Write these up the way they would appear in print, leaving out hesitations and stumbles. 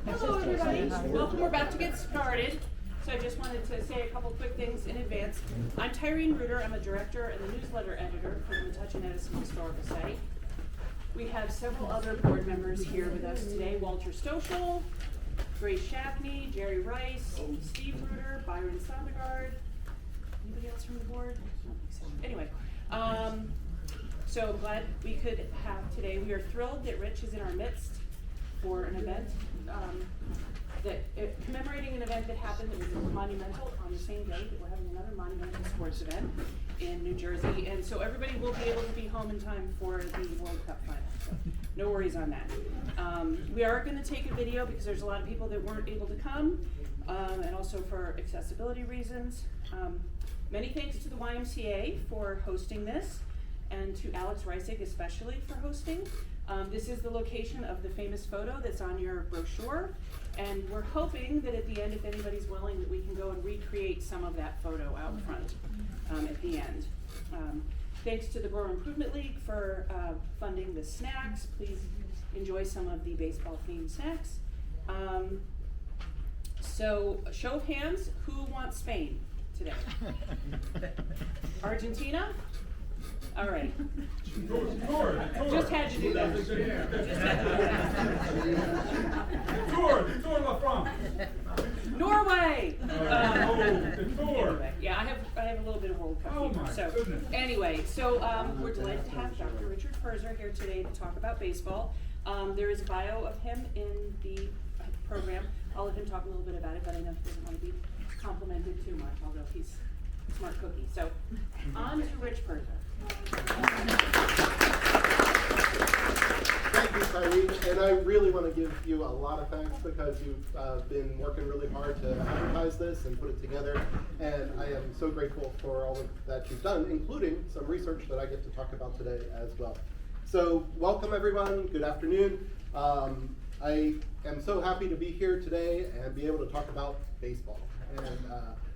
Hello everybody, welcome. We're about to get started. So I just wanted to say a couple quick things in advance. I'm Tyreen Reuter. I'm a director and the newsletter editor for the Metuchen-Edison Historical Site. We have several other board members here with us today. Walter Stoschel, Grace Shackney, Jerry Rice, Steve Reuter, Byron Sondergaard. Anybody else from the board? Anyway, so I'm glad we could have today. We are thrilled that Rich is in our midst for an event commemorating an event that happened that was monumental on the same day that we're having another monumental sports event in New Jersey. And so everybody will be able to be home in time for the World Cup final. So no worries on that. We are going to take a video because there's a lot of people that weren't able to come, and also for accessibility reasons. Many thanks to the YMCA for hosting this, and to Alex Reisig especially for hosting. This is the location of the famous photo that's on your brochure, and we're hoping that at the end, if anybody's willing, that we can go and recreate some of that photo out front at the end. Thanks to the Borough Improvement League for funding the snacks. Please enjoy some of the baseball-themed snacks. So, show of hands, who wants Spain today? Argentina? All right. Just had to do that. Norway. Anyway, yeah, I have a little bit of World Cup fever. So anyway, we're delighted to have Dr. Richard Puerzer here today to talk about baseball. There is a bio of him in the program. I'll let him talk a little bit about it, but I know he doesn't want to be complimented too much, although he's a smart cookie. So on to Rich Puerzer. Thank you, Tyreen, and I really want to give you a lot of thanks because you've been working really hard to advertise this and put it together, and I am so grateful for all of that you've done, including some research that I get to talk about today as well. So welcome everyone, good afternoon. I am so happy to be here today and be able to talk about baseball. And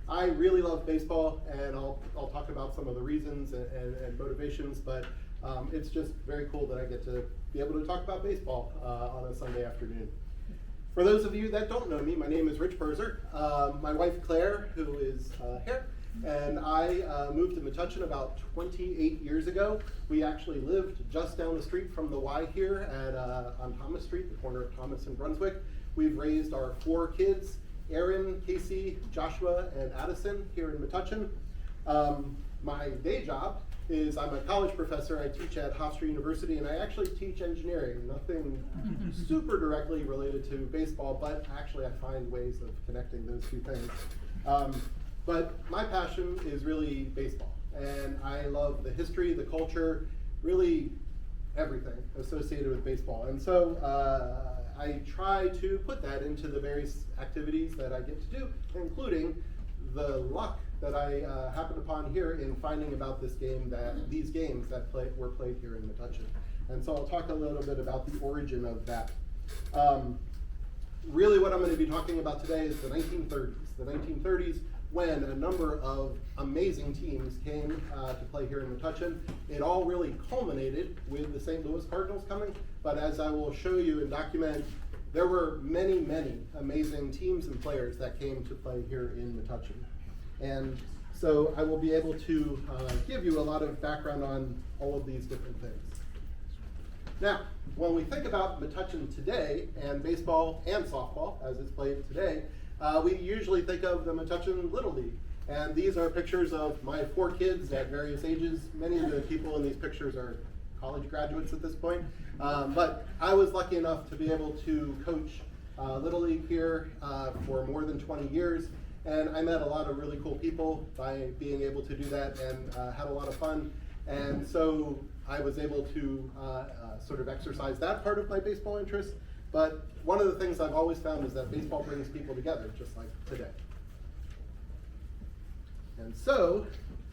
I really love baseball, and I'll talk about some of the reasons and motivations, but it's just very cool that I get to be able to talk about baseball on a Sunday afternoon. For those of you that don't know me, my name is Rich Puerzer. My wife Claire, who is here, and I moved to Metuchen about 28 years ago. We actually lived just down the street from the Y here on Thomas Street, the corner of Thomas and Brunswick. We've raised our 4 kids, Aaron, Casey, Joshua, and Addison here in Metuchen. My day job is I'm a college professor. I teach at Hofstra University, and I actually teach engineering. Nothing super directly related to baseball, but actually I find ways of connecting those two things. But my passion is really baseball, and I love the history, the culture, really everything associated with baseball. And so I try to put that into the various activities that I get to do, including the luck that I happened upon here in finding about these games that were played here in Metuchen. And so I'll talk a little bit about the origin of that. Really what I'm going to be talking about today is the 1930s. The 1930s, when a number of amazing teams came to play here in Metuchen. It all really culminated with the St. Louis Cardinals coming, but as I will show you and document, there were many, many amazing teams and players that came to play here in Metuchen. And so I will be able to give you a lot of background on all of these different things. Now, when we think about Metuchen today, and baseball and softball as it's played today, we usually think of the Metuchen Little League. And these are pictures of my 4 kids at various ages. Many of the people in these pictures are college graduates at this point. But I was lucky enough to be able to coach Little League here for more than 20 years. And I met a lot of really cool people by being able to do that, and had a lot of fun. And so I was able to sort of exercise that part of my baseball interest. But one of the things I've always found is that baseball brings people together, just like today. And so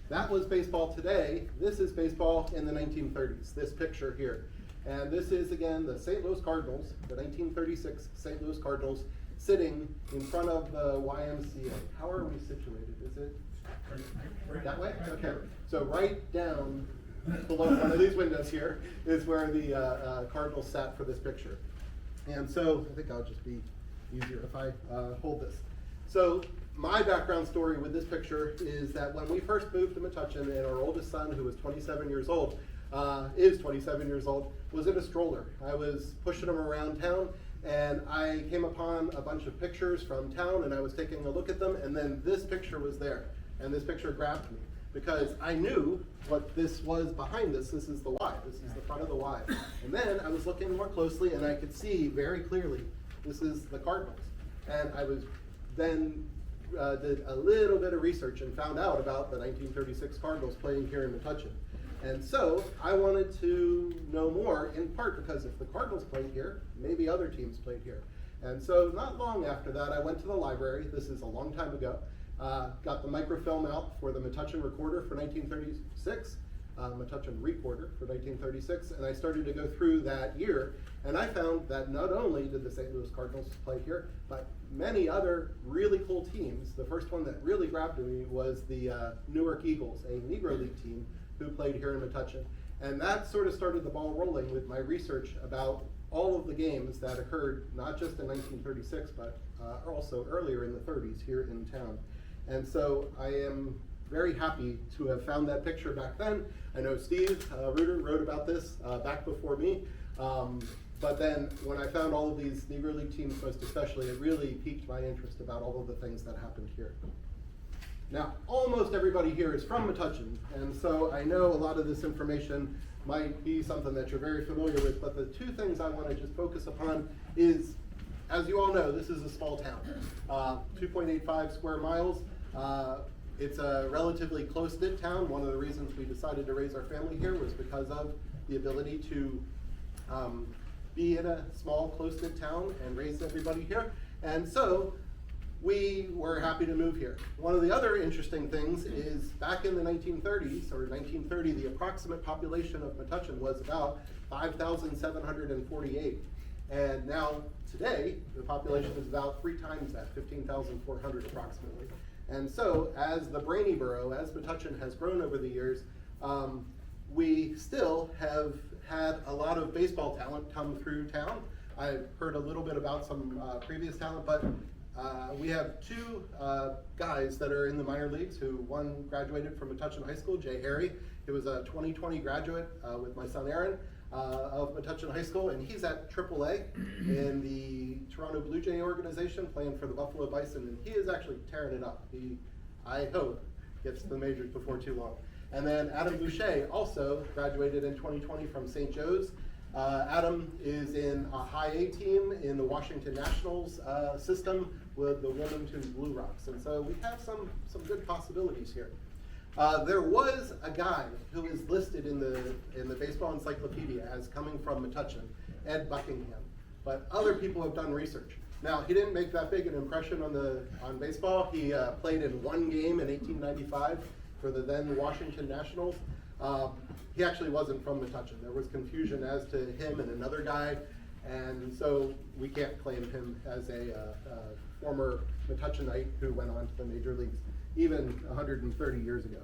that was baseball today. This is baseball in the 1930s, this picture here. And this is, again, the St. Louis Cardinals, the 1936 St. Louis Cardinals, sitting in front of the YMCA. How are we situated? Is it that way? Okay. So right down below one of these windows here is where the Cardinals sat for this picture. And so I think I'll just be easier if I hold this. So my background story with this picture is that when we first moved to Metuchen, and our oldest son, who was 27 years old, was in a stroller. I was pushing him around town, and I came upon a bunch of pictures from town, and I was taking a look at them, and then this picture was there, and this picture grabbed me, because I knew what this was behind this. This is the Y. This is the front of the Y. And then I was looking more closely, and I could see very clearly this is the Cardinals. And I was then did a little bit of research and found out about the 1936 Cardinals playing here in Metuchen. And so I wanted to know more, in part because if the Cardinals played here, maybe other teams played here. And so not long after that, I went to the library. This is a long time ago. Got the microfilm out for the Metuchen Recorder for 1936, Metuchen Recorder for 1936, and I started to go through that year, and I found that not only did the St. Louis Cardinals play here, but many other really cool teams. The first one that really grabbed me was the Newark Eagles, a Negro League team who played here in Metuchen. And that sort of started the ball rolling with my research about all of the games that occurred, not just in 1936, but also earlier in the 30s here in town. And so I am very happy to have found that picture back then. I know Steve Reuter wrote about this back before me. But then when I found all of these Negro League teams, most especially, it really piqued my interest about all of the things that happened here. Now, almost everybody here is from Metuchen, and so I know a lot of this information might be something that you're very familiar with, but the two things I want to just focus upon is, as you all know, this is a small town, 2.85 square miles. It's a relatively close-knit town. One of the reasons we decided to raise our family here was because of the ability to be in a small, close-knit town and raise everybody here. And so we were happy to move here. One of the other interesting things is back in the 1930s, or 1930, the approximate population of Metuchen was about 5,748. And now, today, the population is about 3 times that, 15,400 approximately. And so, as the Brainy Borough, as Metuchen has grown over the years, we still have had a lot of baseball talent come through town. I've heard a little bit about some previous talent, but we have 2 guys that are in the minor leagues, who one graduated from Metuchen High School, Jay Harry. He was a 2020 graduate with my son Aaron of Metuchen High School, and he's at AAA in the Toronto Blue Jay organization playing for the Buffalo Bison, and he is actually tearing it up. He, I hope, gets to the majors before too long. And then Adam Boucher also graduated in 2020 from St. Joe's. Adam is in a high A team in the Washington Nationals system with the Wilmington Blue Rocks. And so we have some good possibilities here. There was a guy who is listed in the baseball encyclopedia as coming from Metuchen, Ed Buckingham, but other people have done research. Now, he didn't make that big an impression on baseball. He played in 1 game in 1895 for the then Washington Nationals. He actually wasn't from Metuchen. There was confusion as to him and another guy, and so we can't claim him as a former Metuchenite who went on to the major leagues even 130 years ago.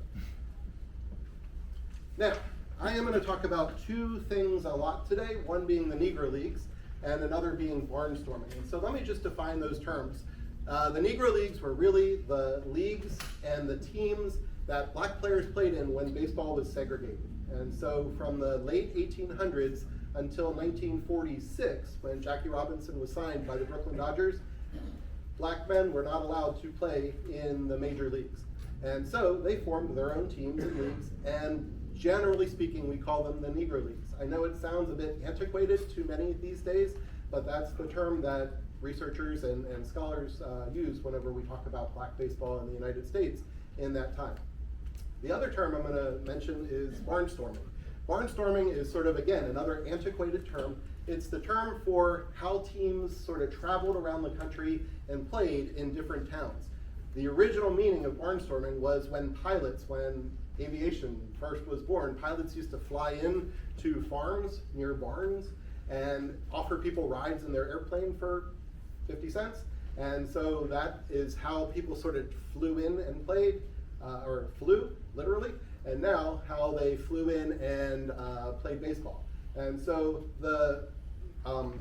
Now, I am going to talk about 2 things a lot today, one being the Negro Leagues and another being barnstorming. And so let me just define those terms. The Negro Leagues were really the leagues and the teams that black players played in when baseball was segregated. And so from the late 1800s until 1946, when Jackie Robinson was signed by the Brooklyn Dodgers, black men were not allowed to play in the major leagues. And so they formed their own teams and leagues, and generally speaking, we call them the Negro Leagues. I know it sounds a bit antiquated to many these days, but that's the term that researchers and scholars use whenever we talk about black baseball in the United States in that time. The other term I'm going to mention is barnstorming. Barnstorming is sort of, again, another antiquated term. It's the term for how teams sort of traveled around the country and played in different towns. The original meaning of barnstorming was when aviation first was born, pilots used to fly in to farms near barns and offer people rides in their airplane for 50 cents. And so that is how people sort of flew in and played, or flew, literally. and now how they flew in and played baseball. And so the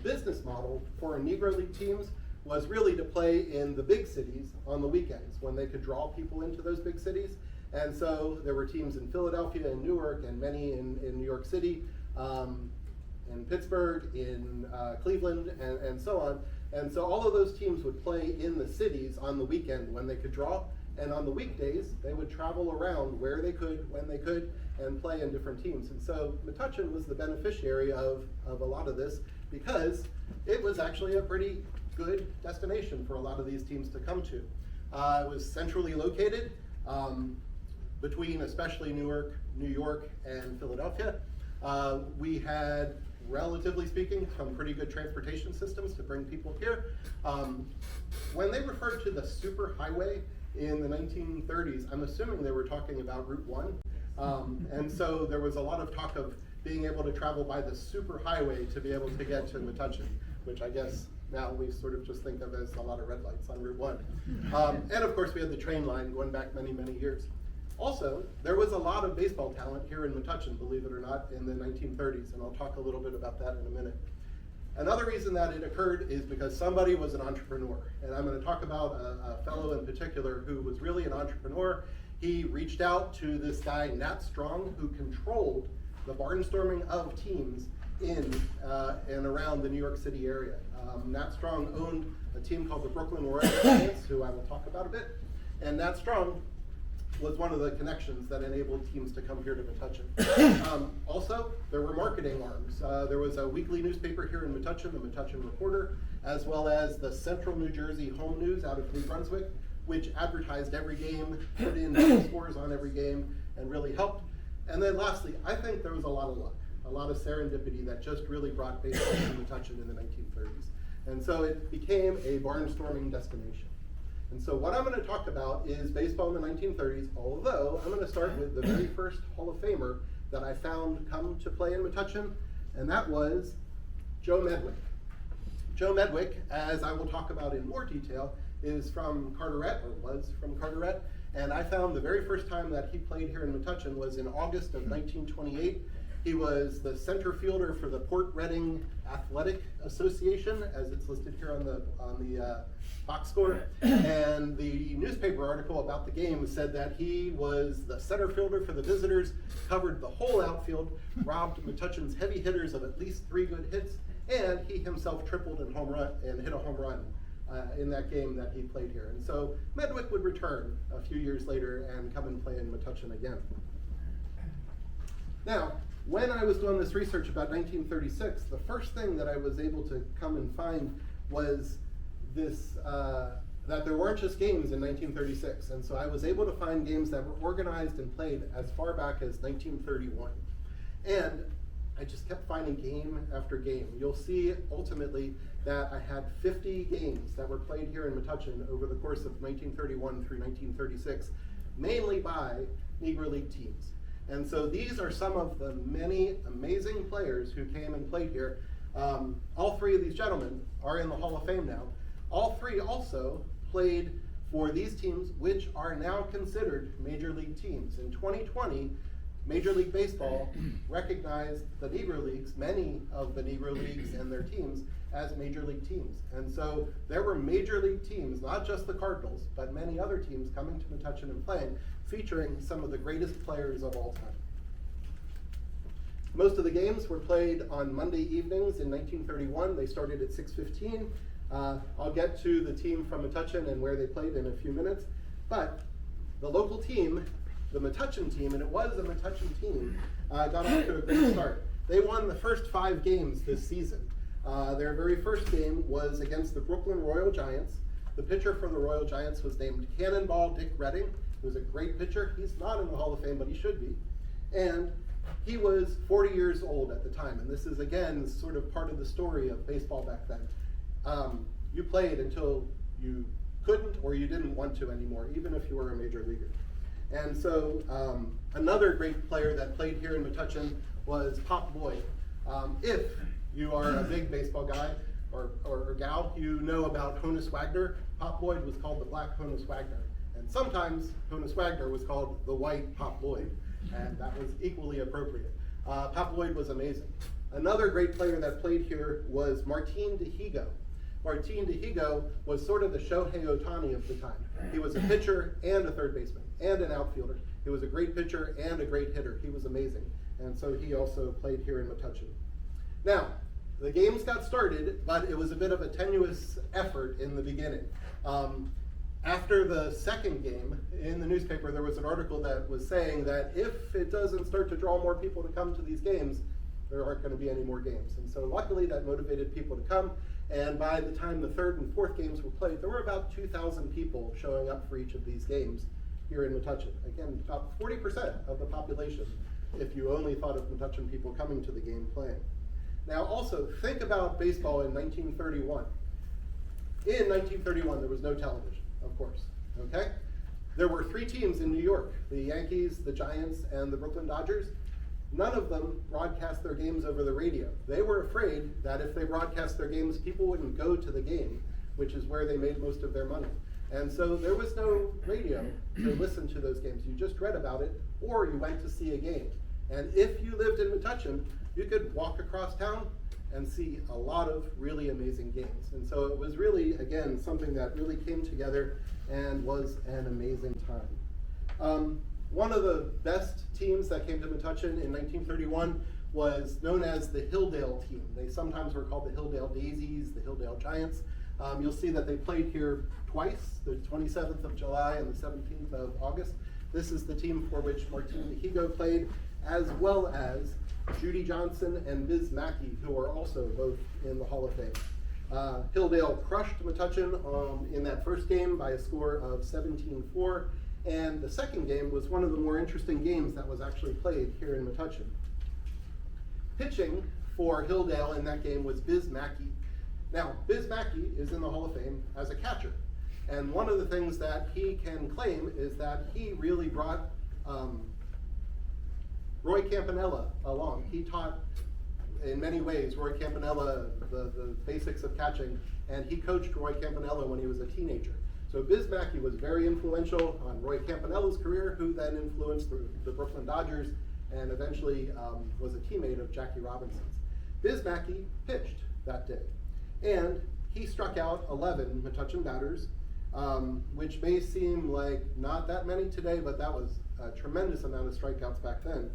business model for Negro League teams was really to play in the big cities on the weekends when they could draw people into those big cities. And so there were teams in Philadelphia and Newark and many in New York City, in Pittsburgh, in Cleveland, and so on. And so all of those teams would play in the cities on the weekend when they could draw, and on the weekdays they would travel around where they could, when they could, and play in different teams. And so Metuchen was the beneficiary of a lot of this because it was actually a pretty good destination for a lot of these teams to come to. It was centrally located between especially Newark, New York, and Philadelphia. We had, relatively speaking, some pretty good transportation systems to bring people here. When they referred to the super highway in the 1930s, I'm assuming they were talking about Route 1. And so there was a lot of talk of being able to travel by the super highway to be able to get to Metuchen, which I guess now we sort of just think of as a lot of red lights on Route 1. And of course we had the train line going back many, many years. Also, there was a lot of baseball talent here in Metuchen, believe it or not, in the 1930s, and I'll talk a little bit about that in a minute. Another reason that it occurred is because somebody was an entrepreneur, and I'm going to talk about a fellow in particular who was really an entrepreneur. He reached out to this guy, Nat Strong, who controlled the barnstorming of teams in and around the New York City area. Nat Strong owned a team called the Brooklyn Royal Giants, who I will talk about a bit, and Nat Strong was one of the connections that enabled teams to come here to Metuchen. Also, there were marketing arms. There was a weekly newspaper here in Metuchen, the Metuchen Reporter, as well as the Central New Jersey Home News out of New Brunswick, which advertised every game, put in scores on every game, and really helped. And then lastly, I think there was a lot of luck, a lot of serendipity that just really brought baseball to Metuchen in the 1930s. And so it became a barnstorming destination. And so what I'm going to talk about is baseball in the 1930s, although I'm going to start with the very first Hall of Famer that I found come to play in Metuchen, and that was Joe Medwick. Joe Medwick, as I will talk about in more detail, is from Carteret, or was from Carteret, and I found the very first time that he played here in Metuchen was in August of 1928. He was the center fielder for the Port Reading Athletic Association, as it's listed here on the box score. And the newspaper article about the game said that he was the center fielder for the visitors, covered the whole outfield, robbed Metuchen's heavy hitters of at least 3 good hits, and he himself tripled and hit a home run in that game that he played here. And so Medwick would return a few years later and come and play in Metuchen again. Now, when I was doing this research about 1936, the first thing that I was able to come and find was this, that there weren't just games in 1936. And so I was able to find games that were organized and played as far back as 1931. And I just kept finding game after game. You'll see ultimately that I had 50 games that were played here in Metuchen over the course of 1931 through 1936, mainly by Negro League teams. And so these are some of the many amazing players who came and played here. All 3 of these gentlemen are in the Hall of Fame now. All 3 also played for these teams, which are now considered major league teams. In 2020, Major League Baseball recognized the Negro Leagues, many of the Negro Leagues and their teams, as major league teams. And so there were major league teams, not just the Cardinals, but many other teams coming to Metuchen and playing, featuring some of the greatest players of all time. Most of the games were played on Monday evenings in 1931. They started at 6:15. I'll get to the team from Metuchen and where they played in a few minutes. But the local team, the Metuchen team, and it was a Metuchen team, got off to a great start. They won the first 5 games this season. Their very first game was against the Brooklyn Royal Giants. The pitcher for the Royal Giants was named Cannonball Dick Redding. He was a great pitcher. He's not in the Hall of Fame, but he should be. And he was 40 years old at the time. And this is, again, sort of part of the story of baseball back then. You played until you couldn't or you didn't want to anymore, even if you were a major leaguer. And so another great player that played here in Metuchen was Pop Boyd. If you are a big baseball guy or gal, you know about Honus Wagner. Pop Boyd was called the Black Honus Wagner. And sometimes Honus Wagner was called the White Pop Boyd. and that was equally appropriate. Pop Lloyd was amazing. Another great player that played here was Martin Dihigo. Martin Dihigo was sort of the Shohei Ohtani of the time. He was a pitcher and a third baseman and an outfielder. He was a great pitcher and a great hitter. He was amazing. And so he also played here in Metuchen. Now, the games got started, but it was a bit of a tenuous effort in the beginning. After the second game, in the newspaper, there was an article that was saying that if it doesn't start to draw more people to come to these games, there aren't going to be any more games. And so luckily that motivated people to come. And by the time the third and fourth games were played, there were about 2,000 people showing up for each of these games here in Metuchen. Again, about 40% of the population, if you only thought of Metuchen people coming to the game playing. Now also, think about baseball in 1931. In 1931, there was no television, of course, okay? There were 3 teams in New York, the Yankees, the Giants, and the Brooklyn Dodgers. None of them broadcast their games over the radio. They were afraid that if they broadcast their games, people wouldn't go to the game, which is where they made most of their money. And so there was no radio to listen to those games. You just read about it, or you went to see a game. And if you lived in Metuchen, you could walk across town and see a lot of really amazing games. And so it was really, again, something that really came together and was an amazing time. One of the best teams that came to Metuchen in 1931 was known as the Hilldale team. They sometimes were called the Hilldale Daisies, the Hilldale Giants. You'll see that they played here twice, the 27th of July and the 17th of August. This is the team for which Martin Dihigo played, as well as Judy Johnson and Biz Mackey, who are also both in the Hall of Fame. Hilldale crushed Metuchen in that first game by a score of 17-4. And the second game was one of the more interesting games that was actually played here in Metuchen. Pitching for Hilldale in that game was Biz Mackey. Now, Biz Mackey is in the Hall of Fame as a catcher. And one of the things that he can claim is that he really brought Roy Campanella along. He taught, in many ways, Roy Campanella the basics of catching, and he coached Roy Campanella when he was a teenager. So Biz Mackey was very influential on Roy Campanella's career, who then influenced the Brooklyn Dodgers and eventually was a teammate of Jackie Robinson's. Biz Mackey pitched that day, and he struck out 11 Metuchen batters, which may seem like not that many today, but that was a tremendous amount of strikeouts back then.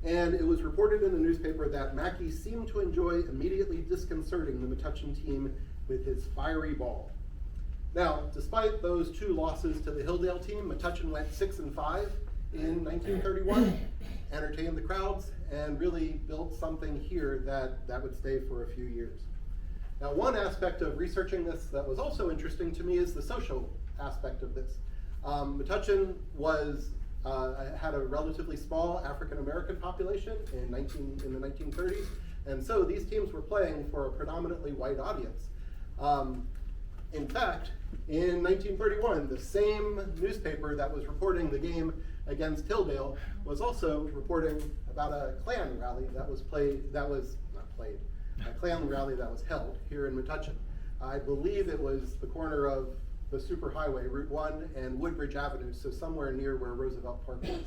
And it was reported in the newspaper that Mackey seemed to enjoy immediately disconcerting the Metuchen team with his fiery ball. Now, despite those 2 losses to the Hilldale team, Metuchen went 6-5 in 1931, entertained the crowds, and really built something here that would stay for a few years. Now, one aspect of researching this that was also interesting to me is the social aspect of this. Metuchen had a relatively small African-American population in the 1930s, and so these teams were playing for a predominantly white audience. In fact, in 1931, the same newspaper that was reporting the game against Hilldale was also reporting about a Klan rally a Klan rally that was held here in Metuchen. I believe it was the corner of the superhighway, Route 1 and Woodbridge Avenue, so somewhere near where Roosevelt Park was.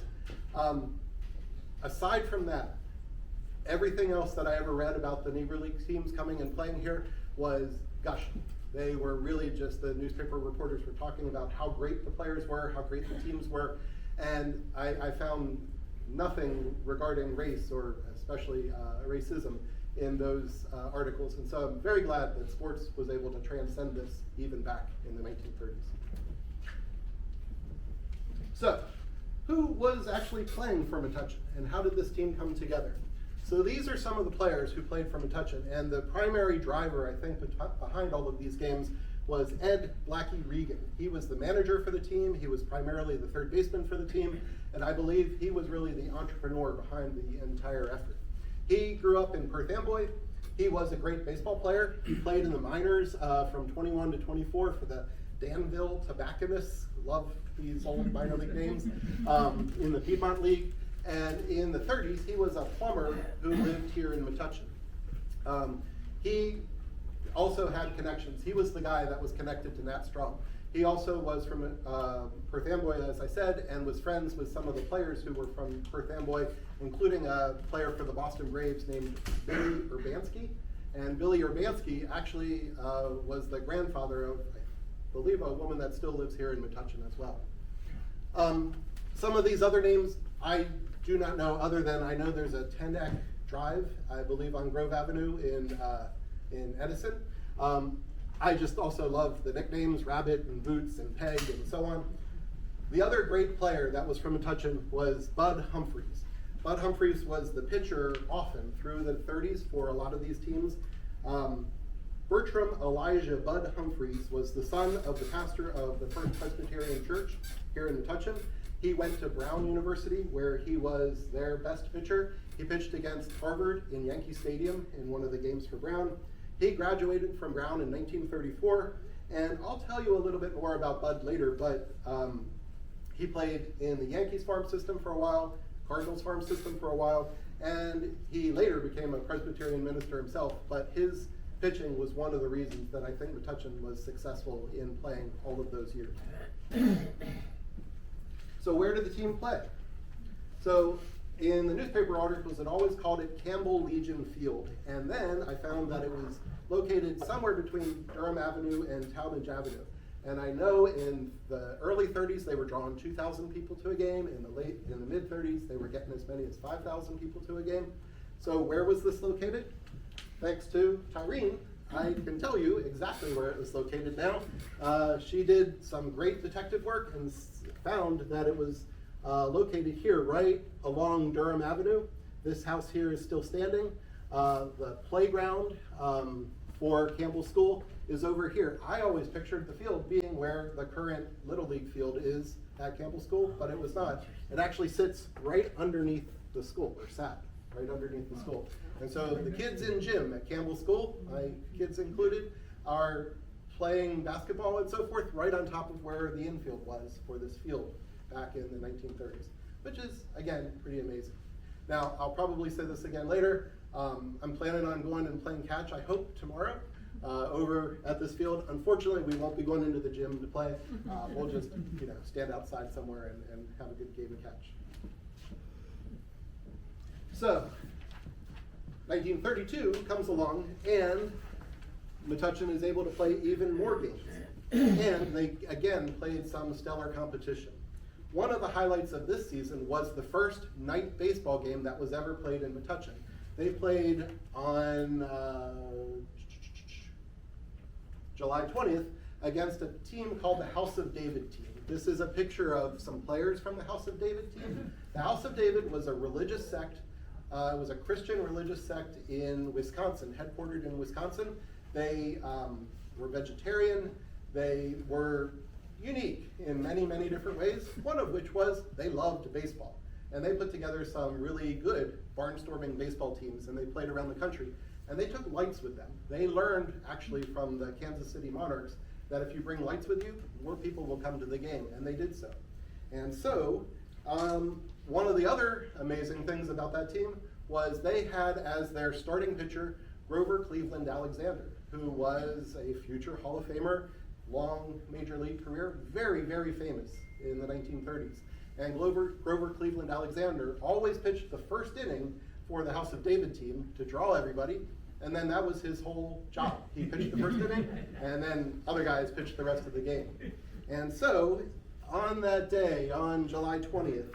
Aside from that, everything else that I ever read about the Negro League teams coming and playing here was gushing. They were really just, the newspaper reporters were talking about how great the players were, how great the teams were, and I found nothing regarding race or especially racism in those articles. And so I'm very glad that sports was able to transcend this even back in the 1930s. So, who was actually playing for Metuchen, and how did this team come together? So these are some of the players who played for Metuchen, and the primary driver, I think, behind all of these games was Ed Blackie Regan. He was the manager for the team, he was primarily the third baseman for the team, and I believe he was really the entrepreneur behind the entire effort. He grew up in Perth Amboy. He was a great baseball player. He played in the minors from 21 to 24 for the Danville Tobacconists. Love these old minor league names. In the Piedmont League. And in the 30s, he was a plumber who lived here in Metuchen. He also had connections. He was the guy that was connected to Nat Strom. He also was from Perth Amboy, as I said, and was friends with some of the players who were from Perth Amboy, including a player for the Boston Braves named Billy Urbanski. And Billy Urbanski actually was the grandfather of, I believe, a woman that still lives here in Metuchen as well. Some of these other names I do not know, other than I know there's a 10-Ek Drive, I believe, on Grove Avenue in Edison. I just also love the nicknames, Rabbit and Boots and Peg and so on. The other great player that was from Metuchen was Bud Humphreys. Bud Humphreys was the pitcher often through the 30s for a lot of these teams. Bertram Elijah Bud Humphreys was the son of the pastor of the First Presbyterian Church here in Metuchen. He went to Brown University, where he was their best pitcher. He pitched against Harvard in Yankee Stadium in one of the games for Brown. He graduated from Brown in 1934, and I'll tell you a little bit more about Bud later, but he played in the Yankees farm system for a while, Cardinals farm system for a while, and he later became a Presbyterian minister himself, but his pitching was one of the reasons that I think Metuchen was successful in playing all of those years. So where did the team play? So in the newspaper articles, it always called it Campbell Legion Field. And then I found that it was located somewhere between Durham Avenue and Talmadge Avenue. And I know in the early 30s, they were drawing 2,000 people to a game. In the mid 30s, they were getting as many as 5,000 people to a game. So where was this located? Thanks to Tyreen, I can tell you exactly where it was located now. She did some great detective work and found that it was located here, right along Durham Avenue. This house here is still standing. The playground for Campbell School is over here. I always pictured the field being where the current Little League field is at Campbell School, but it was not. It actually sits right underneath the school, or sat right underneath the school. And so the kids in gym at Campbell School, my kids included, are playing basketball and so forth right on top of where the infield was for this field back in the 1930s, which is, again, pretty amazing. Now, I'll probably say this again later. I'm planning on going and playing catch, I hope, tomorrow over at this field. Unfortunately, we won't be going into the gym to play. We'll just stand outside somewhere and have a good game of catch. So, 1932 comes along, and Metuchen is able to play even more games. And they, again, played some stellar competition. One of the highlights of this season was the first night baseball game that was ever played in Metuchen. They played on July 20th against a team called the House of David team. This is a picture of some players from the House of David team. The House of David was a religious sect. It was a Christian religious sect in Wisconsin, headquartered in Wisconsin. They were vegetarian. They were unique in many, many different ways, one of which was they loved baseball. And they put together some really good barnstorming baseball teams, and they played around the country. And they took lights with them. They learned, actually, from the Kansas City Monarchs that if you bring lights with you, more people will come to the game, and they did so. And so, one of the other amazing things about that team was they had as their starting pitcher Grover Cleveland Alexander, who was a future Hall of Famer, long major league career, very, very famous in the 1930s. And Grover Cleveland Alexander always pitched the first inning for the House of David team to draw everybody, and then that was his whole job. He pitched the first inning, and then other guys pitched the rest of the game. And so, on that day, on July 20th,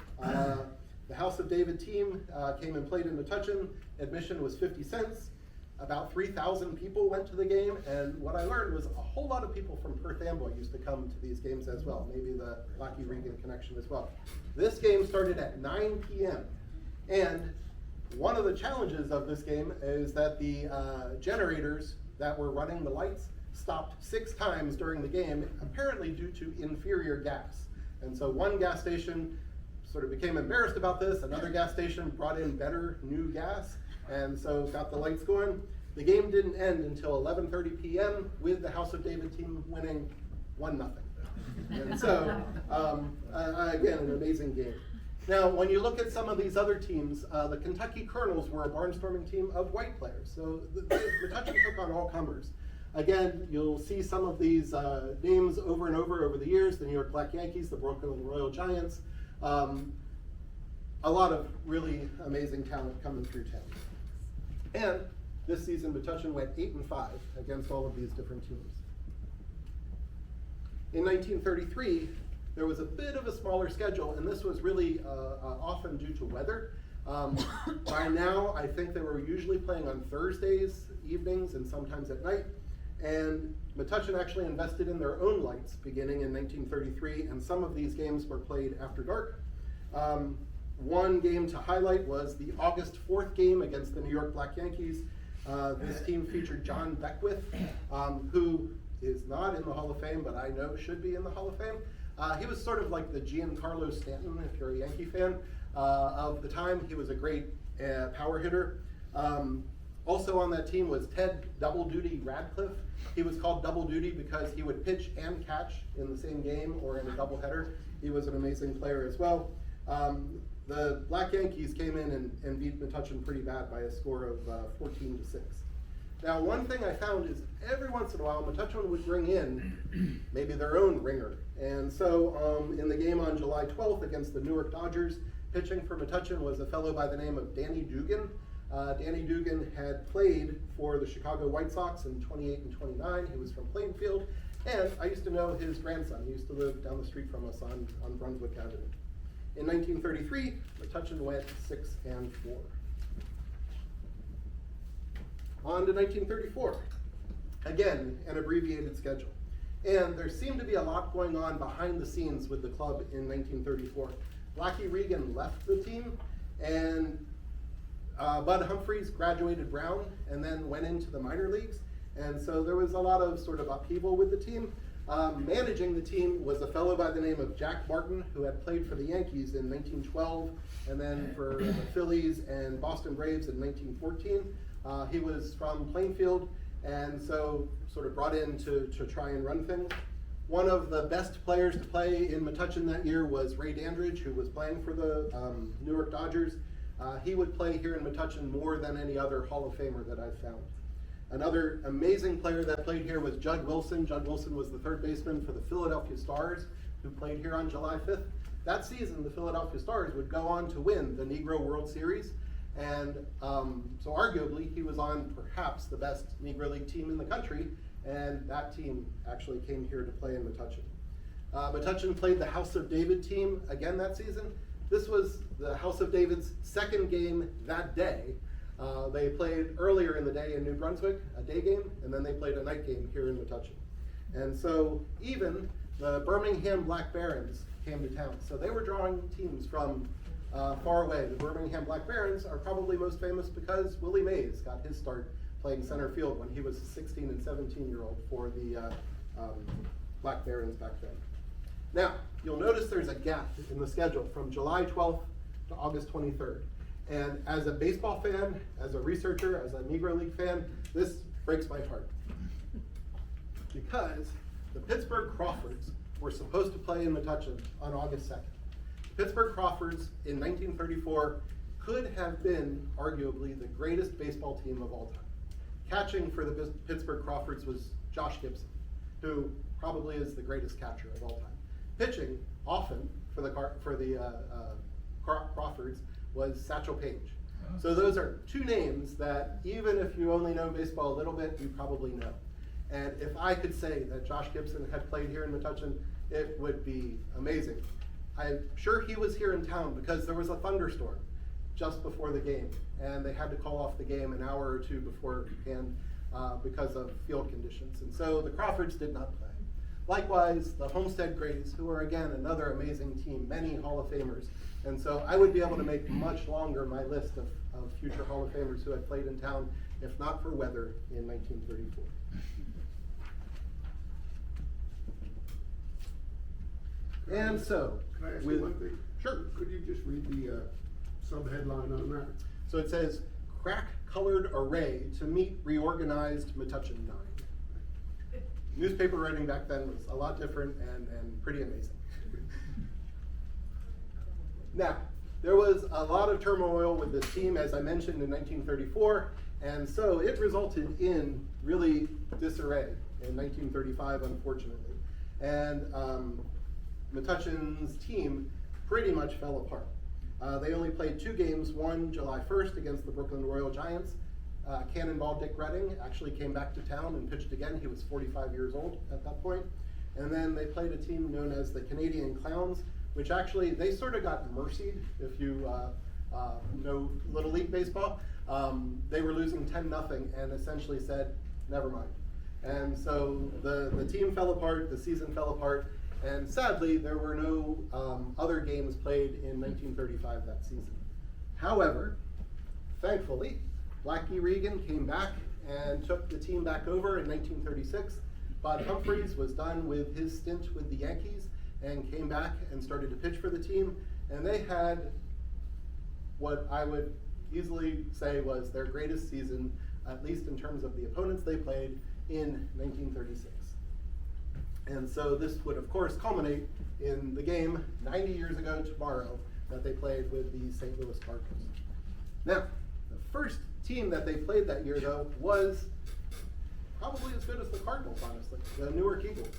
the House of David team came and played in Metuchen. Admission was 50 cents. About 3,000 people went to the game, and what I learned was a whole lot of people from Perth Amboy used to come to these games as well, maybe the Lackey Regan connection as well. This game started at 9 p.m., and one of the challenges of this game is that the generators that were running the lights stopped 6 times during the game, apparently due to inferior gas. And so one gas station sort of became embarrassed about this, another gas station brought in better new gas, and so got the lights going. The game didn't end until 11:30 p.m. with the House of David team winning 1-0. And so, again, an amazing game. Now, when you look at some of these other teams, the Kentucky Colonels were a barnstorming team of white players. So Metuchen took on all comers. Again, you'll see some of these names over and over the years: the New York Black Yankees, the Brooklyn Royal Giants. A lot of really amazing talent coming through town. And this season, Metuchen went 8-5 against all of these different teams. In 1933, there was a bit of a smaller schedule, and this was really often due to weather. By now, I think they were usually playing on Thursdays, evenings, and sometimes at night. And Metuchen actually invested in their own lights beginning in 1933, and some of these games were played after dark. One game to highlight was the August 4th game against the New York Black Yankees. This team featured John Beckwith, who is not in the Hall of Fame, but I know should be in the Hall of Fame. He was sort of like the Giancarlo Stanton, if you're a Yankee fan, of the time. He was a great power hitter. Also on that team was Ted Double Duty Radcliffe. He was called Double Duty because he would pitch and catch in the same game or in a doubleheader. He was an amazing player as well. The Black Yankees came in and beat Metuchen pretty bad by a score of 14-6. Now, one thing I found is every once in a while, Metuchen would bring in maybe their own ringer. And so in the game on July 12th against the Newark Dodgers, pitching for Metuchen was a fellow by the name of Danny Dugan. Danny Dugan had played for the Chicago White Sox in 28 and 29. He was from Plainfield. And I used to know his grandson. He used to live down the street from us on Brunswick Avenue. In 1933, Metuchen went 6-4. On to 1934. Again, an abbreviated schedule. And there seemed to be a lot going on behind the scenes with the club in 1934. Blackie Regan left the team, and Bud Humphreys graduated Brown and then went into the minor leagues. And so there was a lot of sort of upheaval with the team. Managing the team was a fellow by the name of Jack Martin, who had played for the Yankees in 1912, and then for the Phillies and Boston Braves in 1914. He was from Plainfield, and so sort of brought in to try and run things. One of the best players to play in Metuchen that year was Ray Dandridge, who was playing for the Newark Dodgers. He would play here in Metuchen more than any other Hall of Famer that I've found. Another amazing player that played here was Judd Wilson. Judd Wilson was the third baseman for the Philadelphia Stars, who played here on July 5th. That season, the Philadelphia Stars would go on to win the Negro World Series. And so arguably, he was on perhaps the best Negro League team in the country, and that team actually came here to play in Metuchen. Metuchen played the House of David team again that season. This was the House of David's second game that day. They played earlier in the day in New Brunswick, a day game, and then they played a night game here in Metuchen. And so even the Birmingham Black Barons came to town. So they were drawing teams from far away. The Birmingham Black Barons are probably most famous because Willie Mays got his start playing center field when he was a 16 and 17-year-old for the Black Barons back then. Now, you'll notice there's a gap in the schedule from July 12th to August 23rd. And as a baseball fan, as a researcher, as a Negro League fan, this breaks my heart. Because the Pittsburgh Crawfords were supposed to play in Metuchen on August 2nd. Pittsburgh Crawfords in 1934 could have been arguably the greatest baseball team of all time. Catching for the Pittsburgh Crawfords was Josh Gibson, who probably is the greatest catcher of all time. Pitching often for the Crawfords was Satchel Paige. So those are two names that even if you only know baseball a little bit, you probably know. And if I could say that Josh Gibson had played here in Metuchen, it would be amazing. I'm sure he was here in town because there was a thunderstorm just before the game, and they had to call off the game an hour or two beforehand because of field conditions. And so the Crawfords did not play. Likewise, the Homestead Grays, who are again another amazing team, many Hall of Famers. And so I would be able to make much longer my list of future Hall of Famers who had played in town, if not for weather, in 1934. And so, can I ask you one thing? Sure. Could you just read the sub-headline on that? So it says, crack-colored array to meet reorganized Metuchen 9. Newspaper writing back then was a lot different and pretty amazing. Now, there was a lot of turmoil with this team, as I mentioned, in 1934, And so it resulted in really disarray in 1935, unfortunately. And Metuchen's team pretty much fell apart. They only played 2 games, one July 1st against the Brooklyn Royal Giants. Cannonball Dick Redding actually came back to town and pitched again. He was 45 years old at that point. And then they played a team known as the Canadian Clowns, which actually, they sort of got mercied, if you know Little League Baseball. They were losing 10-0 and essentially said, never mind. And so the team fell apart, the season fell apart, and sadly, there were no other games played in 1935 that season. However, thankfully, Blackie Regan came back and took the team back over in 1936. Bud Humphries was done with his stint with the Yankees and came back and started to pitch for the team. And they had what I would easily say was their greatest season, at least in terms of the opponents they played, in 1936. And so this would, of course, culminate in the game 90 years ago tomorrow that they played with the St. Louis Cardinals. Now, the first team that they played that year, though, was probably as good as the Cardinals, honestly, the Newark Eagles.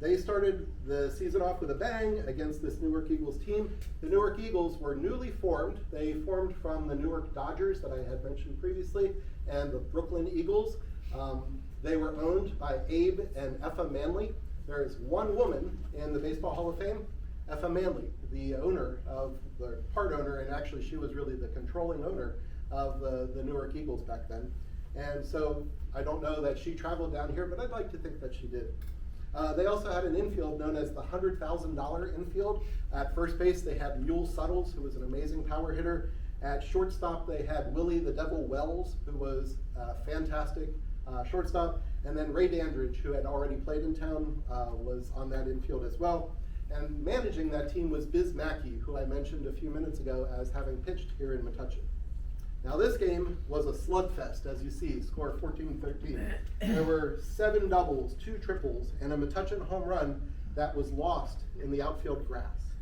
They started the season off with a bang against this Newark Eagles team. The Newark Eagles were newly formed. They formed from the Newark Dodgers that I had mentioned previously and the Brooklyn Eagles. They were owned by Abe and Effa Manley. There is one woman in the Baseball Hall of Fame, Effa Manley, the owner of the part owner, and actually she was really the controlling owner of the Newark Eagles back then. And so I don't know that she traveled down here, but I'd like to think that she did. They also had an infield known as the $100,000 infield. At first base, they had Mule Suttles, who was an amazing power hitter. At shortstop, they had Willie the Devil Wells, who was a fantastic shortstop. And then Ray Dandridge, who had already played in town, was on that infield as well. And managing that team was Biz Mackey, who I mentioned a few minutes ago as having pitched here in Metuchen. Now this game was a slugfest, as you see, score 14-13. There were 7 doubles, 2 triples, and a Metuchen home run that was lost in the outfield grass.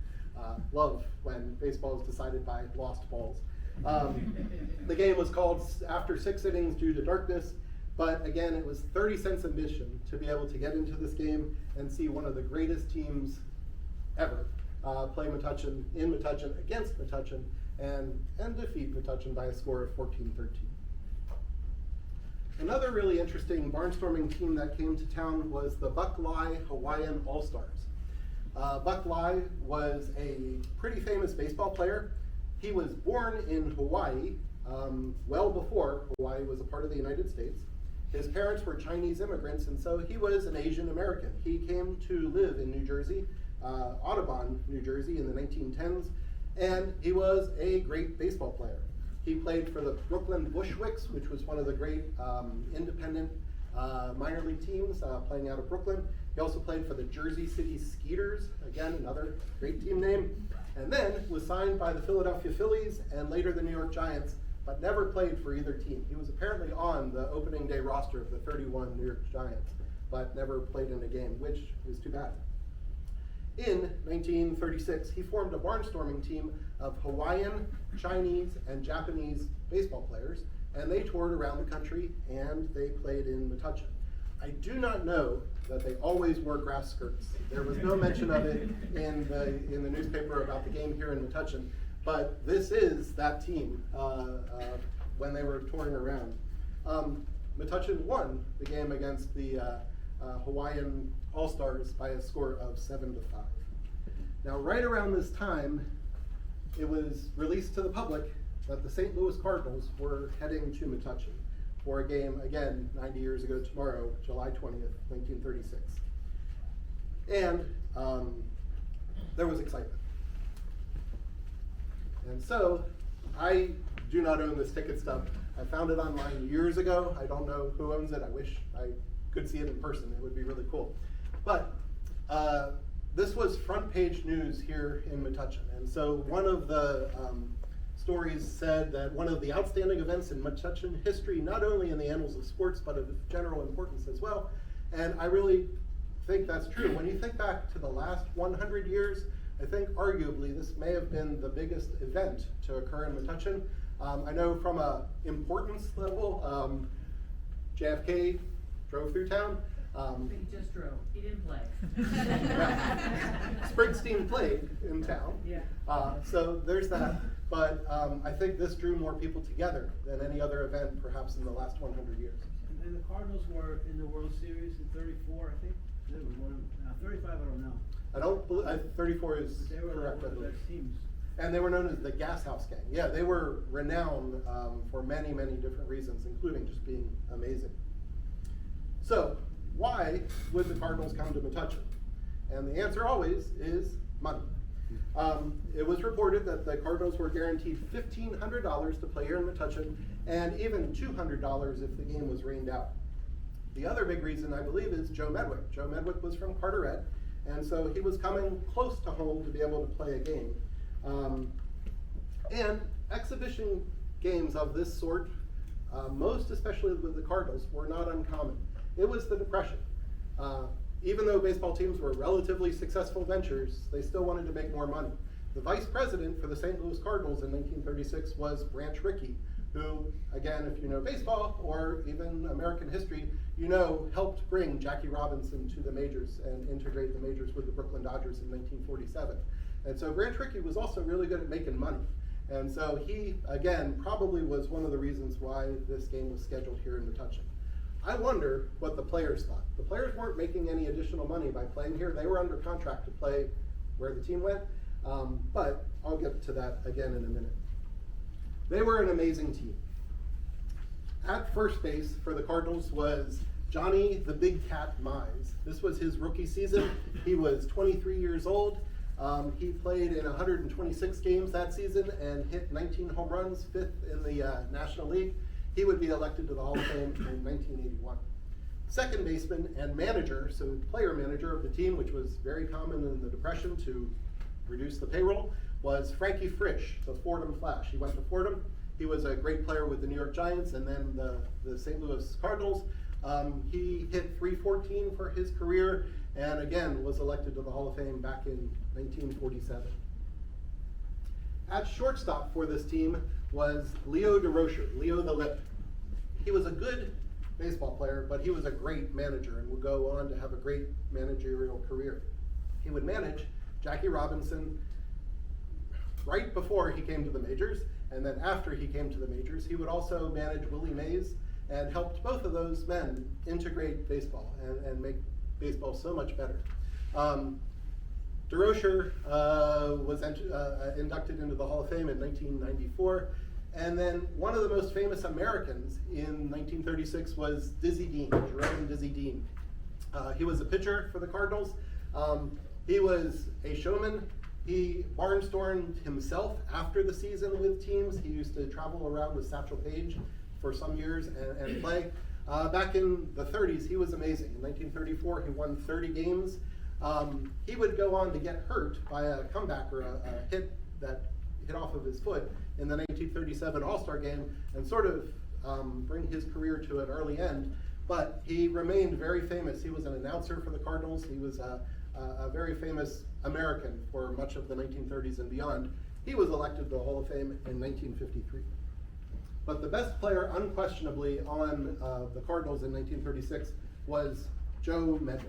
Love when baseball is decided by lost balls. The game was called after 6 innings due to darkness, but again, it was 30 cents admission to be able to get into this game and see one of the greatest teams ever play Metuchen in Metuchen against Metuchen and defeat Metuchen by a score of 14-13. Another really interesting barnstorming team that came to town was the Buck Lai Hawaiian All-Stars. Buck Lai was a pretty famous baseball player. He was born in Hawaii well before Hawaii was a part of the United States. His parents were Chinese immigrants, and so he was an Asian American. He came to live in New Jersey, Audubon, New Jersey in the 1910s, and he was a great baseball player. He played for the Brooklyn Bushwicks, which was one of the great independent minor league teams playing out of Brooklyn. He also played for the Jersey City Skeeters, again, another great team name, and then was signed by the Philadelphia Phillies and later the New York Giants, but never played for either team. He was apparently on the opening day roster of the 31 New York Giants, but never played in a game, which is too bad. In 1936, he formed a barnstorming team of Hawaiian, Chinese, and Japanese baseball players, and they toured around the country and they played in Metuchen. I do not know that they always wore grass skirts. There was no mention of it in the newspaper about the game here in Metuchen, but this is that team when they were touring around. Metuchen won the game against the Hawaiian All-Stars by a score of 7-5. Now, right around this time, it was released to the public that the St. Louis Cardinals were heading to Metuchen for a game, again, 90 years ago tomorrow, July 20th, 1936. And there was excitement. And so, I do not own this ticket stub. I found it online years ago. I don't know who owns it. I wish I could see it in person. It would be really cool. But this was front page news here in Metuchen. And so one of the stories said that one of the outstanding events in Metuchen history, not only in the annals of sports, but of general importance as well. And I really think that's true. When you think back to the last 100 years, I think arguably this may have been the biggest event to occur in Metuchen. I know from a importance level, JFK drove through town. He just drove, he didn't play. Springsteen played in town. Yeah. So there's that. But I think this drew more people together than any other event perhaps in the last 100 years. And the Cardinals were in the World Series in '34, I think. They were one, 35, I don't know. I don't believe, 34 is But they were correct, one I of the believe. best teams. And they were known as the Gas House Gang. Yeah, they were renowned for many, many different reasons, including just being amazing. So, why would the Cardinals come to Metuchen? And the answer always is money. It was reported that the Cardinals were guaranteed $1,500 to play here in Metuchen, and even $200 if the game was rained out. The other big reason, I believe, is Joe Medwick. Joe Medwick was from Carteret, and so he was coming close to home to be able to play a game. And exhibition games of this sort, most especially with the Cardinals, were not uncommon. It was the Depression. Even though baseball teams were relatively successful ventures, they still wanted to make more money. The vice president for the St. Louis Cardinals in 1936 was Branch Rickey, who, again, if you know baseball or even American history, you know helped bring Jackie Robinson to the majors and integrate the majors with the Brooklyn Dodgers in 1947. And so Branch Rickey was also really good at making money. And so he, again, probably was one of the reasons why this game was scheduled here in Metuchen. I wonder what the players thought. The players weren't making any additional money by playing here. They were under contract to play where the team went, but I'll get to that again in a minute. They were an amazing team. At first base for the Cardinals was Johnny the Big Cat Mize. This was his rookie season. He was 23 years old. He played in 126 games that season and hit 19 home runs, 5th in the National League. He would be elected to the Hall of Fame in 1981. Second baseman and manager, so player manager of the team, which was very common in the Depression to reduce the payroll, was Frankie Frisch, the Fordham Flash. He went to Fordham. He was a great player with the New York Giants and then the St. Louis Cardinals. He hit .314 for his career and again was elected to the Hall of Fame back in 1947. At shortstop for this team was Leo DeRocher, Leo the Lip. He was a good baseball player, but he was a great manager and would go on to have a great managerial career. He would manage Jackie Robinson right before he came to the majors, and then after he came to the majors, he would also manage Willie Mays and helped both of those men integrate baseball and make baseball so much better. DeRocher was inducted into the Hall of Fame in 1994, and then one of the most famous Americans in 1936 was Dizzy Dean, Jerome Dizzy Dean. He was a pitcher for the Cardinals. He was a showman. He barnstormed himself after the season with teams. He used to travel around with Satchel Paige for some years and play. Back in the 30s, he was amazing. In 1934, he won 30 games. He would go on to get hurt by a comeback or a hit that hit off of his foot in the 1937 All-Star game and sort of bring his career to an early end. But he remained very famous. He was an announcer for the Cardinals. He was a very famous American for much of the 1930s and beyond. He was elected to the Hall of Fame in 1953. But the best player unquestionably on the Cardinals in 1936 was Joe Medwick.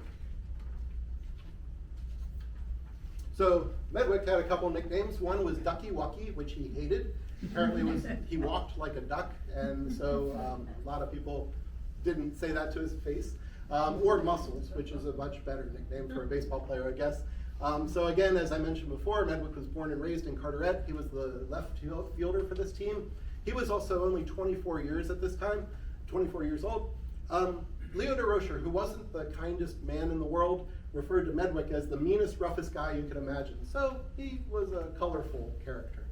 So Medwick had a couple nicknames. One was Ducky Wucky, which he hated. Apparently he walked like a duck, and so a lot of people didn't say that to his face. Or Muscles, which is a much better nickname for a baseball player, I guess. So again, as I mentioned before, Medwick was born and raised in Carteret. He was the left fielder for this team. He was also only 24 years at this time, 24 years old. Leo DeRocher, who wasn't the kindest man in the world, referred to Medwick as the meanest, roughest guy you could imagine. So he was a colorful character.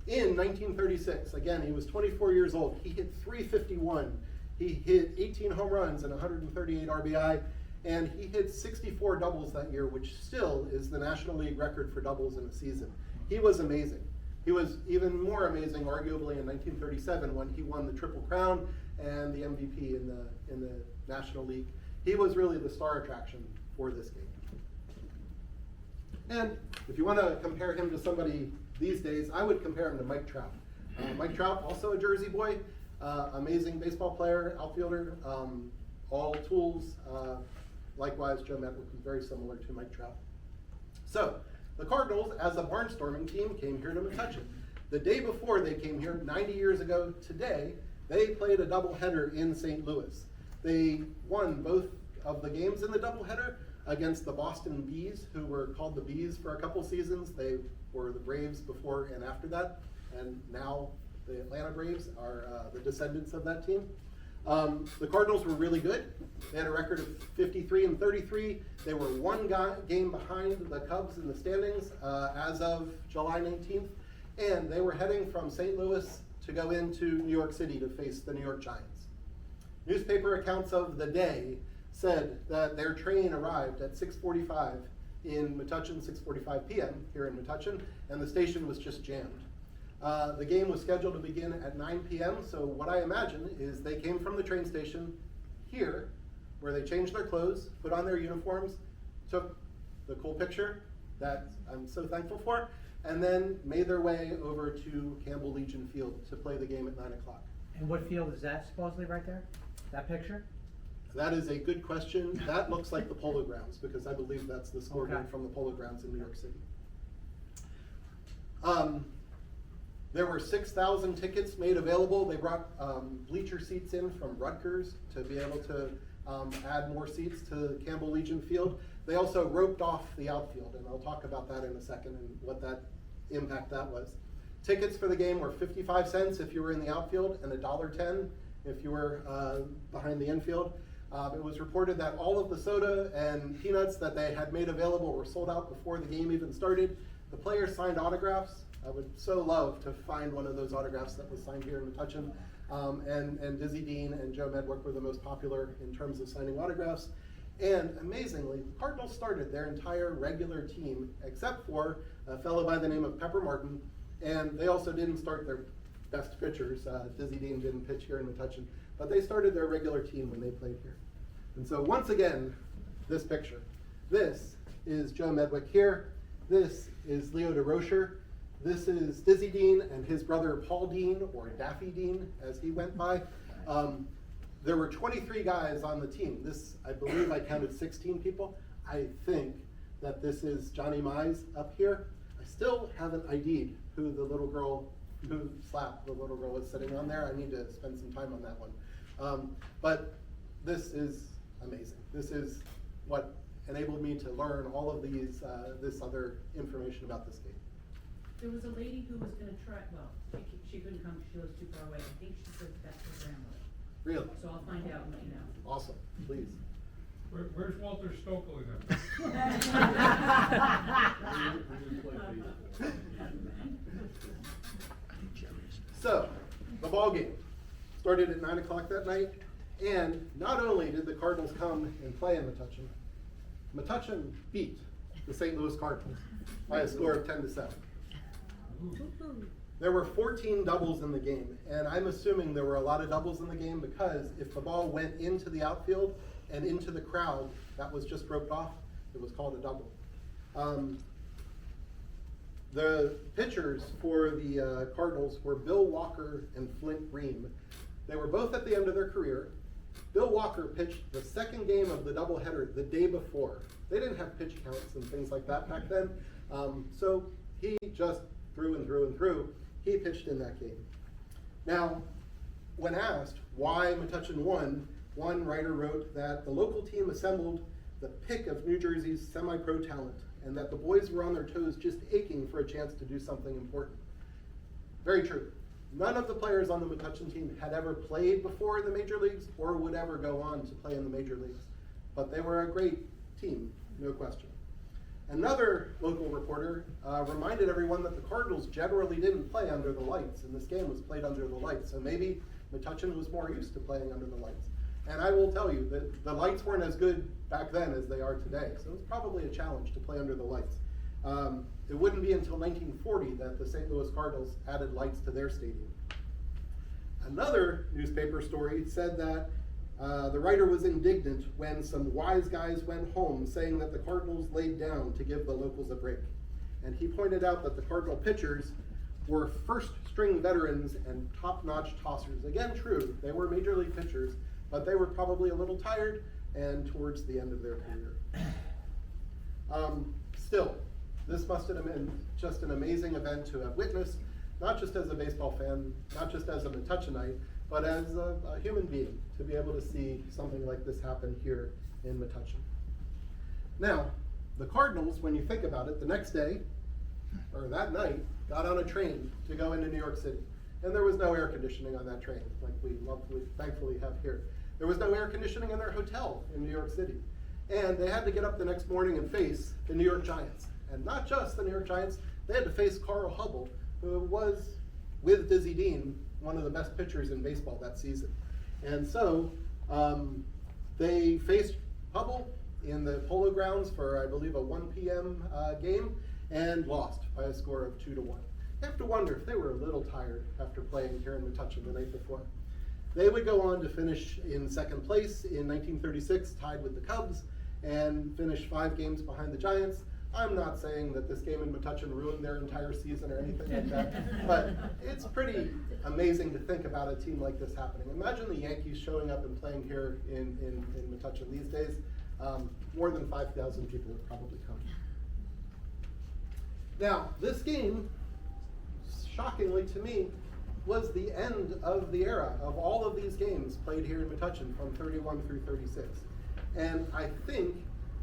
In 1936, again, he was 24 years old. He hit .351. He hit 18 home runs and 138 RBI, and he hit 64 doubles that year, which still is the National League record for doubles in a season. He was amazing. He was even more amazing, arguably, in 1937 when he won the Triple Crown and the MVP in the National League. He was really the star attraction for this game. And if you want to compare him to somebody these days, I would compare him to Mike Trout. Mike Trout, also a Jersey boy, amazing baseball player, outfielder, all tools. Likewise, Joe Medwick was very similar to Mike Trout. So, the Cardinals, as a barnstorming team, came here to Metuchen. The day before they came here, 90 years ago today, they played a doubleheader in St. Louis. They won both of the games in the doubleheader against the Boston Bees, who were called the Bees for a couple seasons. They were the Braves before and after that, and now the Atlanta Braves are the descendants of that team. The Cardinals were really good. They had a record of 53-33. They were one game behind the Cubs in the standings as of July 19th, and they were heading from St. Louis to go into New York City to face the New York Giants. Newspaper accounts of the day said that their train arrived at 6:45 in Metuchen, 6:45 p.m. here in Metuchen, and the station was just jammed. The game was scheduled to begin at 9 p.m., so what I imagine is they came from the train station here, where they changed their clothes, put on their uniforms, took the cool picture that I'm so thankful for, and then made their way over to Campbell Legion Field to play the game at 9 o'clock. And what field is that supposedly right there? That picture? That is a good question. That looks like the Polo Grounds, because I believe that's the scoreboard Okay. from the Polo Grounds in New York City. There were 6,000 tickets made available. They brought bleacher seats in from Rutgers to be able to add more seats to Campbell Legion Field. They also roped off the outfield, and I'll talk about that in a second and what that impact that was. Tickets for the game were 55 cents if you were in the outfield and $1.10 if you were behind the infield. It was reported that all of the soda and peanuts that they had made available were sold out before the game even started. The players signed autographs. I would so love to find one of those autographs that was signed here in Metuchen. And Dizzy Dean and Joe Medwick were the most popular in terms of signing autographs. And amazingly, the Cardinals started their entire regular team, except for a fellow by the name of Pepper Martin, and they also didn't start their best pitchers. Dizzy Dean didn't pitch here in Metuchen, but they started their regular team when they played here. And so once again, this picture. This is Joe Medwick here. This is Leo DeRocher. This is Dizzy Dean and his brother Paul Dean, or Daffy Dean, as he went by. There were 23 guys on the team. This, I believe I counted 16 people. I think that this is Johnny Mize up here. I still haven't ID'd who the little girl, who slapped the little girl is sitting on there. I need to spend some time on that one. But this is amazing. This is what enabled me to learn all of these, this other information about this game. There was a lady who was gonna try, well, she couldn't come, she was too far away. I think she said that's her grandmother. Really? So I'll find out and let you know. Awesome, please. Where's Walter Stokely then? So, the ball game started at 9 o'clock that night, and not only did the Cardinals come and play in Metuchen, Metuchen beat the St. Louis Cardinals by a score of 10-7. There were 14 doubles in the game, and I'm assuming there were a lot of doubles in the game because if the ball went into the outfield and into the crowd that was just roped off, it was called a double. The pitchers for the Cardinals were Bill Walker and Flint Ream. They were both at the end of their career. Bill Walker pitched the second game of the doubleheader the day before. They didn't have pitch counts and things like that back then, so he just threw and threw and threw. He pitched in that game. Now, when asked why Metuchen won, one writer wrote that the local team assembled the pick of New Jersey's semi-pro talent, and that the boys were on their toes just aching for a chance to do something important. Very true. None of the players on the Metuchen team had ever played before in the major leagues or would ever go on to play in the major leagues, but they were a great team, no question. Another local reporter reminded everyone that the Cardinals generally didn't play under the lights, and this game was played under the lights, so maybe Metuchen was more used to playing under the lights. And I will tell you that the lights weren't as good back then as they are today, so it was probably a challenge to play under the lights. It wouldn't be until 1940 that the St. Louis Cardinals added lights to their stadium. Another newspaper story said that the writer was indignant when some wise guys went home saying that the Cardinals laid down to give the locals a break. And he pointed out that the Cardinal pitchers were first string veterans and top-notch tossers. Again, true, they were major league pitchers, but they were probably a little tired and towards the end of their career. Still, this must have been just an amazing event to have witnessed, not just as a baseball fan, not just as a Metuchenite, but as a human being, to be able to see something like this happen here in Metuchen. Now, the Cardinals, when you think about it, the next day, or that night, got on a train to go into New York City. And there was no air conditioning on that train, like we thankfully have here. There was no air conditioning in their hotel in New York City. And they had to get up the next morning and face the New York Giants. And not just the New York Giants, they had to face Carl Hubble, who was, with Dizzy Dean, one of the best pitchers in baseball that season. And so they faced Hubble in the Polo Grounds for, I believe, a 1 p.m. Game, and lost by a score of 2-1. You have to wonder if they were a little tired after playing here in Metuchen the night before. They would go on to finish in second place in 1936, tied with the Cubs, and finish 5 games behind the Giants. I'm not saying that this game in Metuchen ruined their entire season or anything like that, but it's pretty amazing to think about a team like this happening. Imagine the Yankees showing up and playing here in Metuchen these days. More than 5,000 people would probably come. Now, this game, shockingly to me, was the end of the era of all of these games played here in Metuchen from 31 through 36. And I think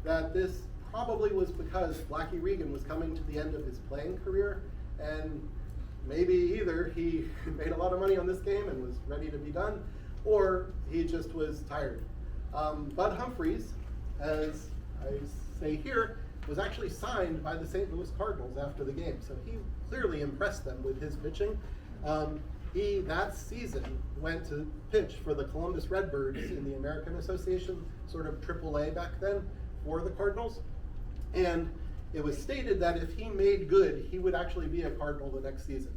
that this probably was because Blackie Regan was coming to the end of his playing career, and maybe either he made a lot of money on this game and was ready to be done, or he just was tired. Bud Humphries, as I say here, was actually signed by the St. Louis Cardinals after the game, so he clearly impressed them with his pitching. He, that season, went to pitch for the Columbus Redbirds in the American Association, sort of AAA back then, for the Cardinals. And it was stated that if he made good, he would actually be a Cardinal the next season.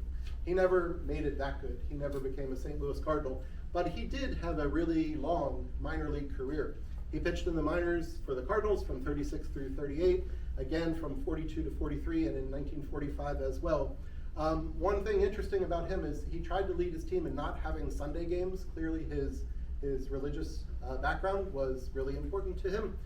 He never made it that good. He never became a St. Louis Cardinal, but he did have a really long minor league career. He pitched in the minors for the Cardinals from 36 through 38, again from 42 to 43, and in 1945 as well. One thing interesting about him is he tried to lead his team in not having Sunday games. Clearly his religious background was really important to him.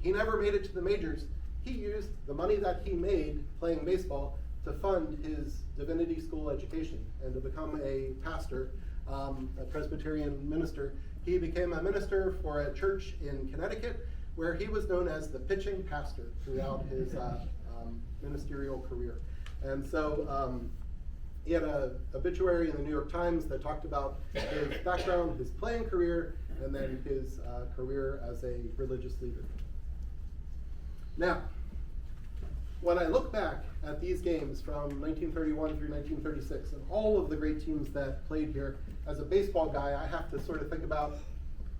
He never made it to the majors. He used the money that he made playing baseball to fund his divinity school education and to become a pastor, a Presbyterian minister. He became a minister for a church in Connecticut where he was known as the pitching pastor throughout his ministerial career. And so he had an obituary in the New York Times that talked about his background, his playing career, and then his career as a religious leader. Now, when I look back at these games from 1931 through 1936 and all of the great teams that played here, as a baseball guy, I have to sort of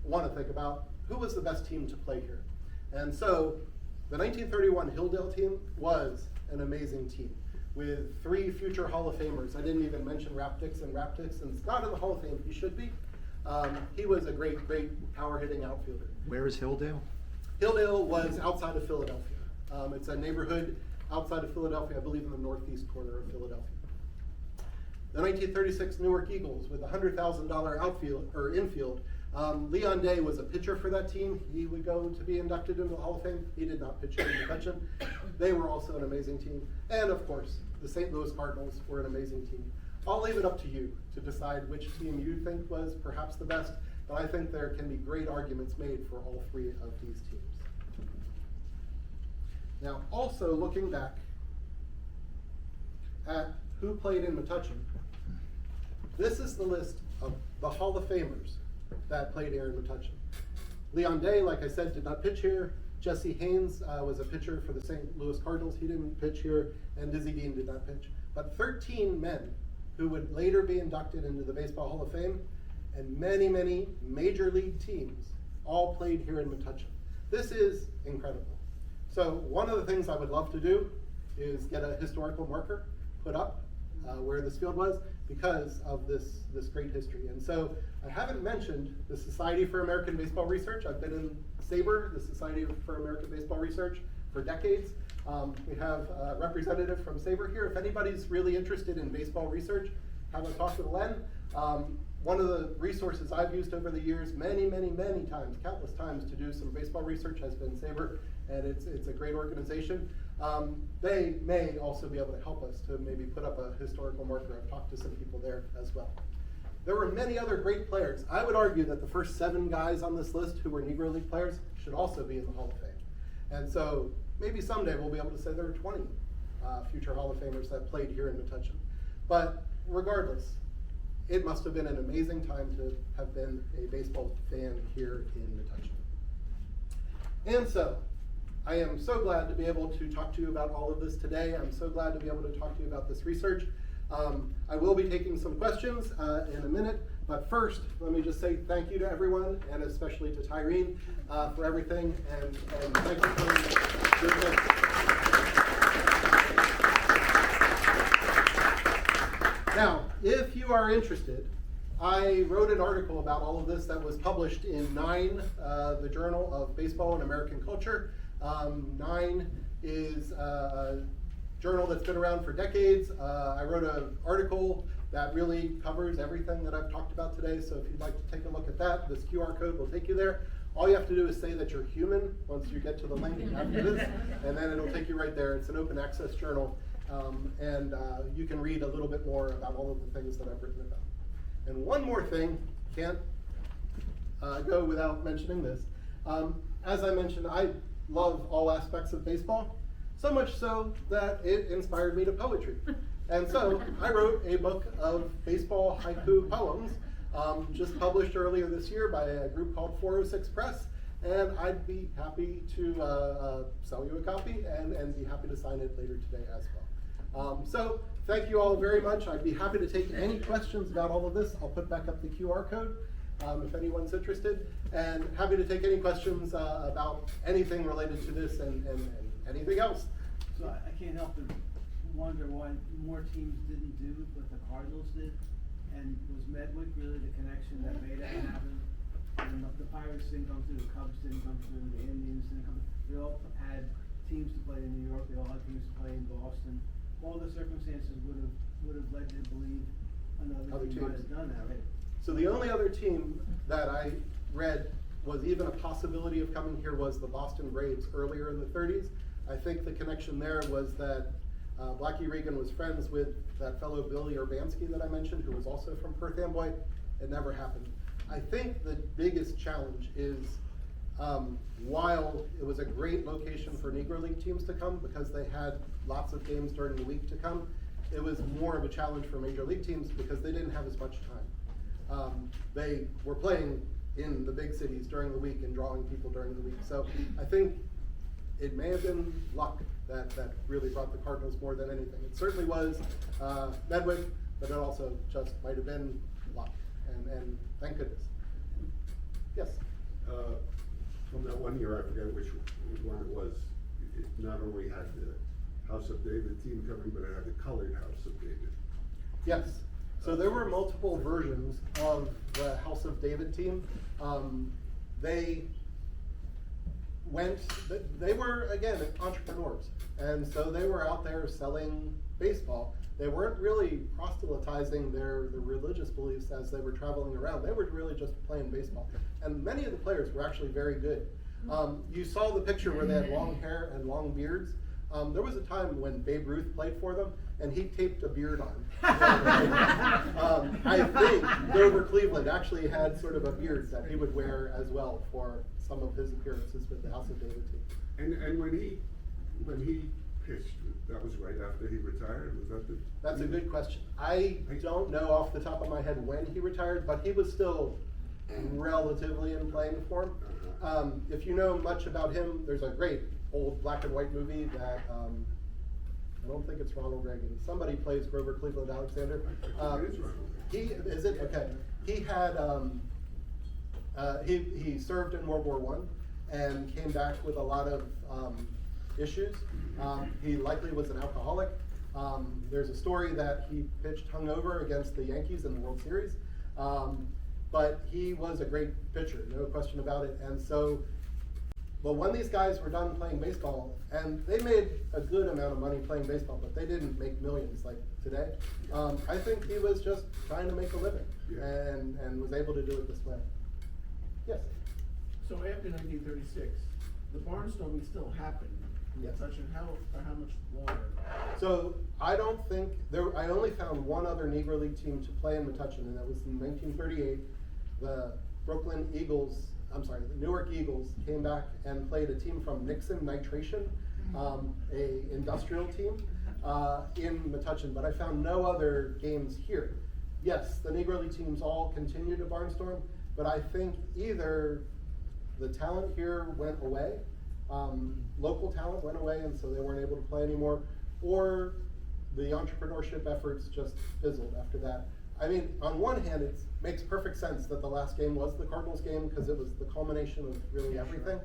want to think about who was the best team to play here. And so the 1931 Hilldale team was an amazing team with 3 future Hall of Famers. I didn't even mention Rap Dixon's not in the Hall of Fame. He should be. He was a great power-hitting outfielder. Where is Hilldale? Hilldale was outside of Philadelphia. It's a neighborhood outside of Philadelphia, I believe in the northeast corner of Philadelphia. The 1936 Newark Eagles with a $100,000 outfield or infield. Leon Day was a pitcher for that team. He would go to be inducted into the Hall of Fame. He did not pitch in Metuchen. They were also an amazing team. And of course, the St. Louis Cardinals were an amazing team. I'll leave it up to you to decide which team you think was perhaps the best, but I think there can be great arguments made for all 3 of these teams. Now, also looking back at who played in Metuchen, this is the list of the Hall of Famers that played here in Metuchen. Leon Day, like I said, did not pitch here. Jesse Haynes was a pitcher for the St. Louis Cardinals. He didn't pitch here, and Dizzy Dean did not pitch. But 13 men who would later be inducted into the Baseball Hall of Fame, and many, many major league teams all played here in Metuchen. This is incredible. So one of the things I would love to do is get a historical marker put up where this field was because of this great history. And so I haven't mentioned the Society for American Baseball Research. I've been in SABR, the Society for American Baseball Research, for decades. We have a representative from SABR here. If anybody's really interested in baseball research, have a talk with Len. One of the resources I've used over the years, many times, countless times, to do some baseball research has been SABR, and it's a great organization. They may also be able to help us to maybe put up a historical marker. I've talked to some people there as well. There were many other great players. I would argue that the first 7 guys on this list who were Negro League players should also be in the Hall of Fame. And so maybe someday we'll be able to say there are 20 future Hall of Famers that played here in Metuchen. But regardless, it must have been an amazing time to have been a baseball fan here in Metuchen. And so, I am so glad to be able to talk to you about all of this today. I'm so glad to be able to talk to you about this research. I will be taking some questions in a minute, but first, let me just say thank you to everyone, and especially to Tyreen for everything, and thank you for your votes. Now, if you are interested, I wrote an article about all of this that was published in 9, the Journal of Baseball and American Culture. 9 is a journal that's been around for decades. I wrote an article that really covers everything that I've talked about today, so if you'd like to take a look at that, this QR code will take you there. All you have to do is say that you're human once you get to the link after this, and then it'll take you right there. It's an open access journal, and you can read a little bit more about all of the things that I've written about. And one more thing, can't go without mentioning this. As I mentioned, I love all aspects of baseball, so much so that it inspired me to poetry. And so I wrote a book of baseball haiku poems, just published earlier this year by a group called 406 Press, and I'd be happy to sell you a copy and be happy to sign it later today as well. So thank you all very much. I'd be happy to take any questions about all of this. I'll put back up the QR code if anyone's interested, and happy to take any questions about anything related to this and anything else. So I can't help but wonder why more teams didn't do what the Cardinals did, and was Medwick really the connection that made that happen? And the Pirates didn't come through, the Cubs didn't come through, the Indians didn't come through. They all had teams to play in New York, they all had teams to play in Boston. All the circumstances would have led you to believe another team might have done that, right? So the only other team that I read was even a possibility of coming here was the Boston Braves earlier in the 30s. I think the connection there was that Blackie Regan was friends with that fellow Billy Urbanski that I mentioned, who was also from Perth Amboy. It never happened. I think the biggest challenge is while it was a great location for Negro League teams to come because they had lots of games during the week to come, it was more of a challenge for Major League teams because they didn't have as much time. They were playing in the big cities during the week and drawing people during the week. So I think it may have been luck that really brought the Cardinals more than anything. It certainly was Medwick, but it also just might have been luck, and thank goodness. Yes? From that one year, I forget which one it was, it not only had the House of David team coming, but it had the colored House of David. Yes. So there were multiple versions of the House of David team. They were, again, entrepreneurs. And so they were out there selling baseball. They weren't really proselytizing their religious beliefs as they were traveling around. They were really just playing baseball. And many of the players were actually very good. You saw the picture where they had long hair and long beards. There was a time when Babe Ruth played for them, and he taped a beard on. I think Grover Cleveland actually had sort of a beard that he would wear as well for some of his appearances with the House of David team. And when he pitched, that was right after he retired? Was that the? That's a good question. I don't know off the top of my head when he retired, but he was still relatively in playing form. If you know much about him, there's a great old black and white movie that I don't think it's Ronald Reagan. Somebody plays Grover Cleveland Alexander. Is it? Okay. He had he served in World War I and came back with a lot of issues. He likely was an alcoholic. There's a story that he pitched hungover against the Yankees in the World Series. But he was a great pitcher, no question about it. And so But when these guys were done playing baseball, and they made a good amount of money playing baseball, but they didn't make millions like today. I think he was just trying to make a living, Yeah. and was able to do it this way. Yes. So after 1936, the barnstorming still happened. Yes. Such and how, for how much longer? So I don't think there. I only found one other Negro League team to play in Metuchen, and that was in 1938. The Newark Eagles came back and played a team from Nixon Nitration, a industrial team in Metuchen. But I found no other games here. Yes, the Negro League teams all continue to barnstorm, but I think either the talent here went away. Local talent went away, and so they weren't able to play anymore, or the entrepreneurship efforts just fizzled after that. I mean, on one hand, it makes perfect sense that the last game was the Cardinals game because it was the culmination of really everything.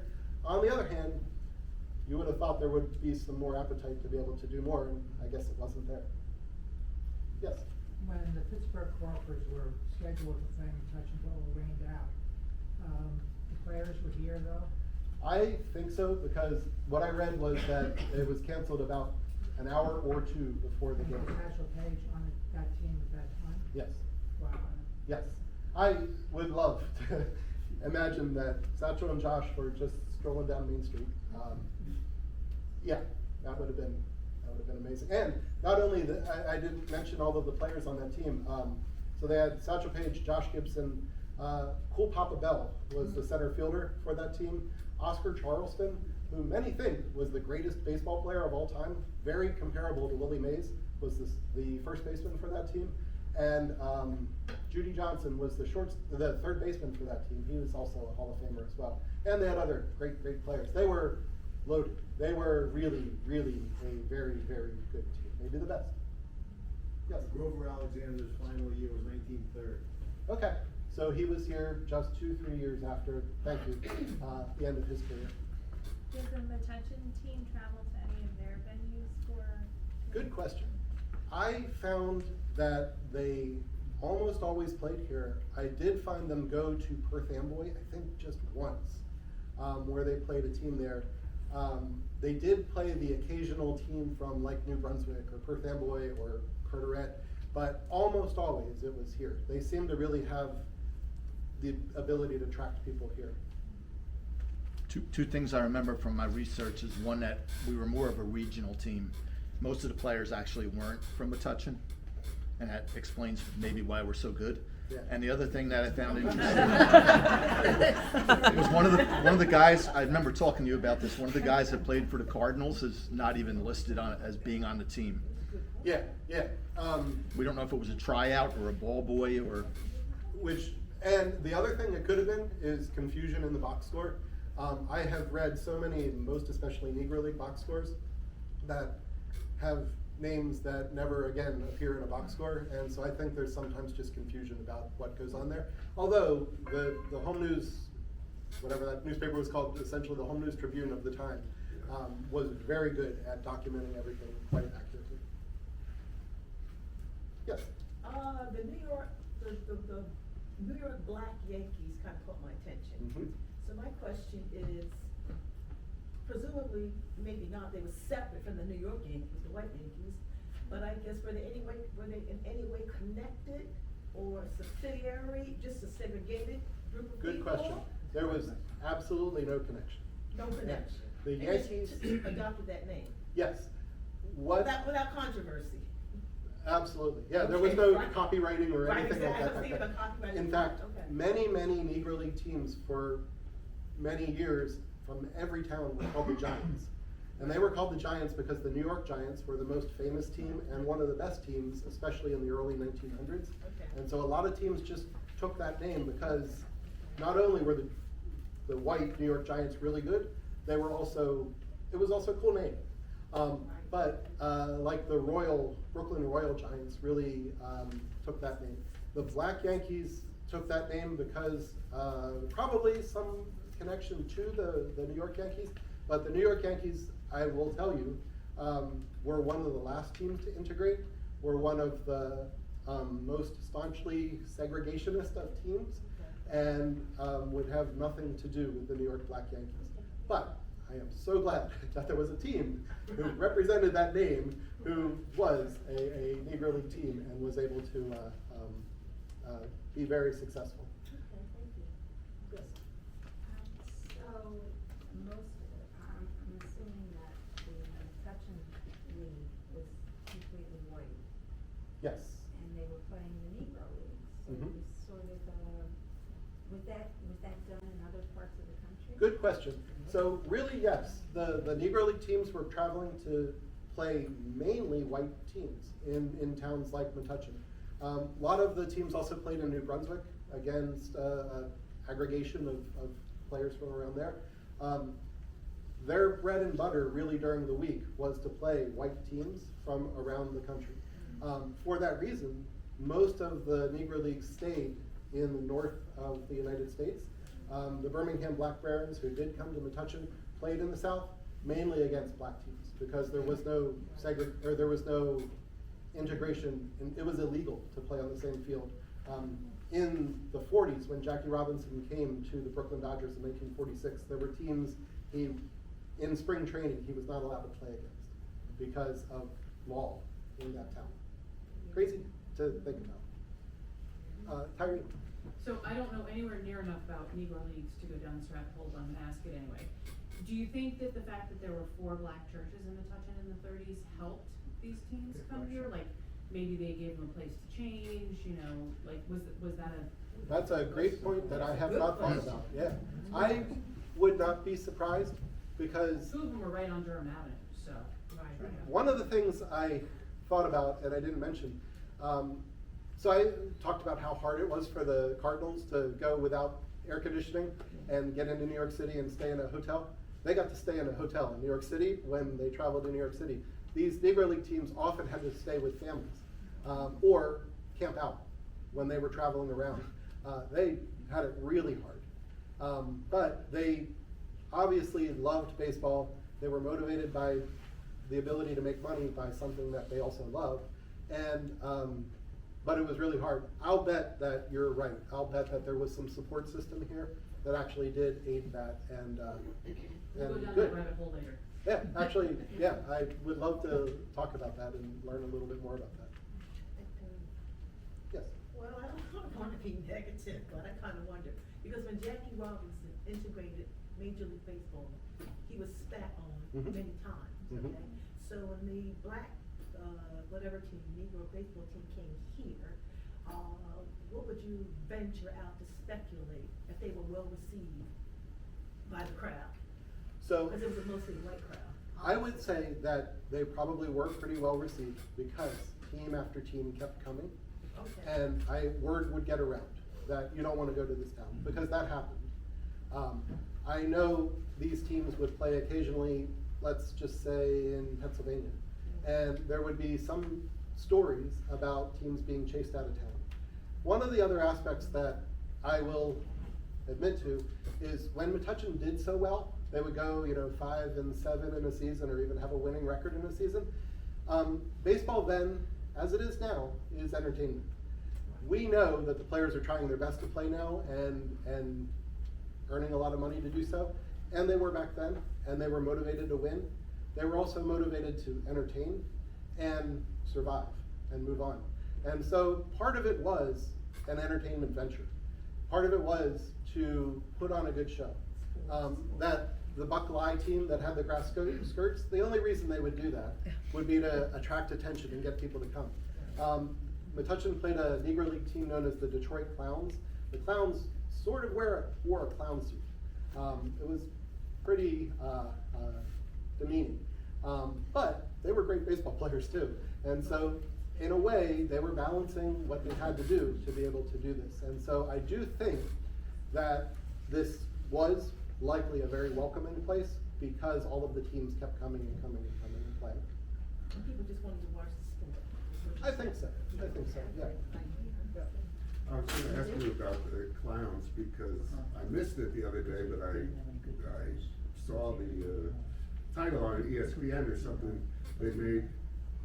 On the other hand, you would have thought there would be some more appetite to be able to do more, and I guess it wasn't there. Yes? When the Pittsburgh Crawfords were scheduled to play Metuchen until it rained out, the players were here though? I think so, because what I read was that it was canceled about an hour or two before the game. Was Satchel Paige on that team at that time? Yes, Wow. yes. I would love to imagine that Satchel and Josh were just strolling down Main Street. Yeah, that would have been amazing. And not only that, I didn't mention all of the players on that team. So they had Satchel Paige, Josh Gibson, Cool Papa Bell was the center fielder for that team. Oscar Charleston, who many think was the greatest baseball player of all time, very comparable to Willie Mays, was the first baseman for that team. And Judy Johnson was the third baseman for that team. He was also a Hall of Famer as well. And they had other great players. They were loaded. They were really, really a very, very good team. Maybe the best. Yes? Grover Alexander's final year was 1930. Okay. So he was here just 2-3 years after, thank you, the end of his career. Did the Metuchen team travel to any of their venues for? Good question. I found that they almost always played here. I did find them go to Perth Amboy, I think just once, where they played a team there. They did play the occasional team from like New Brunswick or Perth Amboy or Carteret, but almost always it was here. They seem to really have the ability to attract people here. Two things I remember from my research is one, that we were more of a regional team. Most of the players actually weren't from Metuchen, and that explains maybe why we're so good. Yeah. And the other thing that I found interesting, it was one of the guys, I remember talking to you about this, one of the guys that played for the Cardinals is not even listed on as being on the team. Yeah. We don't know if it was a tryout or a ball boy or. And the other thing it could have been is confusion in the box score. I have read so many, most especially Negro League box scores, that have names that never again appear in a box score, and so I think there's sometimes just confusion about what goes on there. Although the Home News, whatever that newspaper was called, essentially the Home News Tribune of the time, was very good at documenting everything quite accurately. Yes? The New York Black Yankees kind of caught my attention. Mm-hmm. So my question is, presumably, maybe not, they were separate from the New York Yankees, the white Yankees, but I guess were they in any way connected or subsidiary, just a segregated group of Good people? question. There was absolutely no connection. No connection. The And Yankees, just adopted that name. yes. What? Without controversy. Absolutely. Yeah, there was Okay, no right. copywriting or Right, anything like exactly. I was that. thinking about copywriting. In fact, Okay. many Negro League teams for many years from every town were called the Giants. And they were called the Giants because the New York Giants were the most famous team and one of the best teams, especially in the early 1900s. Okay. And so a lot of teams just took that name because not only were the white New York Giants really good, it was also a cool name. But like the Brooklyn Royal Giants really took that name. The Black Yankees took that name because probably some connection to the New York Yankees, but the New York Yankees, I will tell you, were one of the last teams to integrate, were one of the most staunchly segregationist of teams, and would have nothing to do with the New York Black Yankees. But I am so glad that there was a team who represented that name, who was a Negro League team and was able to be very successful. Okay, thank you. Good. So, I'm assuming that the Metuchen League was completely white, Yes. and they were playing the Negro League, so it Mhm. was sort of, was that done in other parts of the country? Good question. So really, yes, the Negro League teams were traveling to play mainly white teams in towns like Metuchen. A lot of the teams also played in New Brunswick against aggregation of players from around there. Their bread and butter really during the week was to play white teams from around the country. For that reason, most of the Negro Leagues stayed in the north of the United States. The Birmingham Black Barons, who did come to Metuchen, played in the south, mainly against black teams, because there was no there was no integration, and it was illegal to play on the same field. In the 40s, when Jackie Robinson came to the Brooklyn Dodgers in 1946, there were teams in spring training he was not allowed to play against because of law in that town. Crazy to think about. Tyree? So I don't know anywhere near enough about Negro Leagues to go down this rabbit hole, but I'm gonna ask it anyway. Do you think that the fact that there were 4 black churches in Metuchen in the 30s helped these teams come here? Like, maybe they gave them a place to change, you know, like, was that a? That's a great point that I have not thought about, yeah. I would not be surprised, because 2 of them were right on Durham Avenue, so. Right. one of the things I thought about, and I didn't mention, so I talked about how hard it was for the Cardinals to go without air conditioning and get into New York City and stay in a hotel. They got to stay in a hotel in New York City when they traveled to New York City. These Negro League teams often had to stay with families or camp out when they were traveling around. They had it really hard. But they obviously loved baseball. They were motivated by the ability to make money by something that they also loved. And, but it was really hard. I'll bet that you're right. I'll bet that there was some support system here that actually did aid that, and We'll go down good. that rabbit hole later. Yeah, actually, yeah, I would love to talk about that and learn a little bit more about that. Yes. Well, I don't want to be negative, but I kind of wonder, because when Jackie Robinson integrated Major League Baseball, he was spat on Mhm. many times, Mhm. okay? So when the black, whatever team, Negro baseball team came here, what would you venture out to speculate if they were well received by the crowd? So Because it was mostly a white crowd. I would say that they probably were pretty well received because team after team kept coming. Okay. And word would get around that you don't want to go to this town, because that happened. I know these teams would play occasionally, let's just say in Pennsylvania, and there would be some stories about teams being chased out of town. One of the other aspects that I will admit to is when Metuchen did so well, they would go, 5-7 in a season, or even have a winning record in a season. Baseball then, as it is now, is entertainment. We know that the players are trying their best to play now and earning a lot of money to do so, and they were back then, and they were motivated to win. They were also motivated to entertain and survive and move on. And so part of it was an entertainment venture. Part of it was to put on a good show. That the Buckle Eye team that had the grass skirts, the only reason they would do that would be to attract attention and get people to come. Metuchen played a Negro League team known as the Detroit Clowns. The Clowns sort of wore a clown suit. It was pretty demeaning. But they were great baseball players too. And so in a way, they were balancing what they had to do to be able to do this. And so I do think that this was likely a very welcoming place because all of the teams kept coming and coming and coming and playing. And people just wanted to watch the sport. I think so, yeah. I was gonna ask you about the clowns, because I missed it the other day, but I saw the title on ESPN or something they made,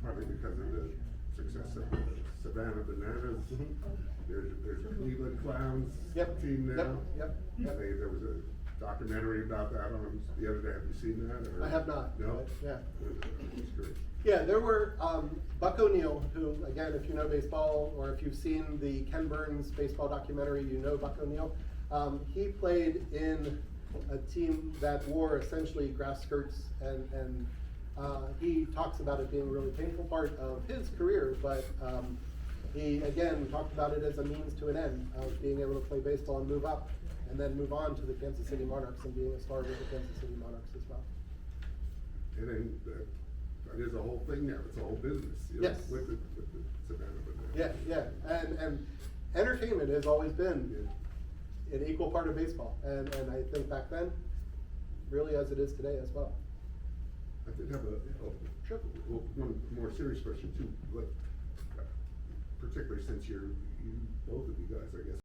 partly because of the success of the Savannah Bananas. Mhm. There's a Cleveland Clowns Yep, team now. yep. There was a documentary about that on the other day. Have you seen that? Or? I have not. No? but, yeah. It's great. Yeah, there were, Buck O'Neill, who, again, if you know baseball, or if you've seen the Ken Burns baseball documentary, you know Buck O'Neill. He played in a team that wore essentially grass skirts, and he talks about it being a really painful part of his career, but he, again, talked about it as a means to an end of being able to play baseball and move up, and then move on to the Kansas City Monarchs and being a star with the Kansas City Monarchs as well. And then there's a whole thing now. It's a whole business. You know, Yes. With the Savannah. Yeah, yeah, and entertainment has always been an equal part of baseball, and I think back then, really as it is today as well. I did have one more serious question too, but particularly since you both of you guys, I guess,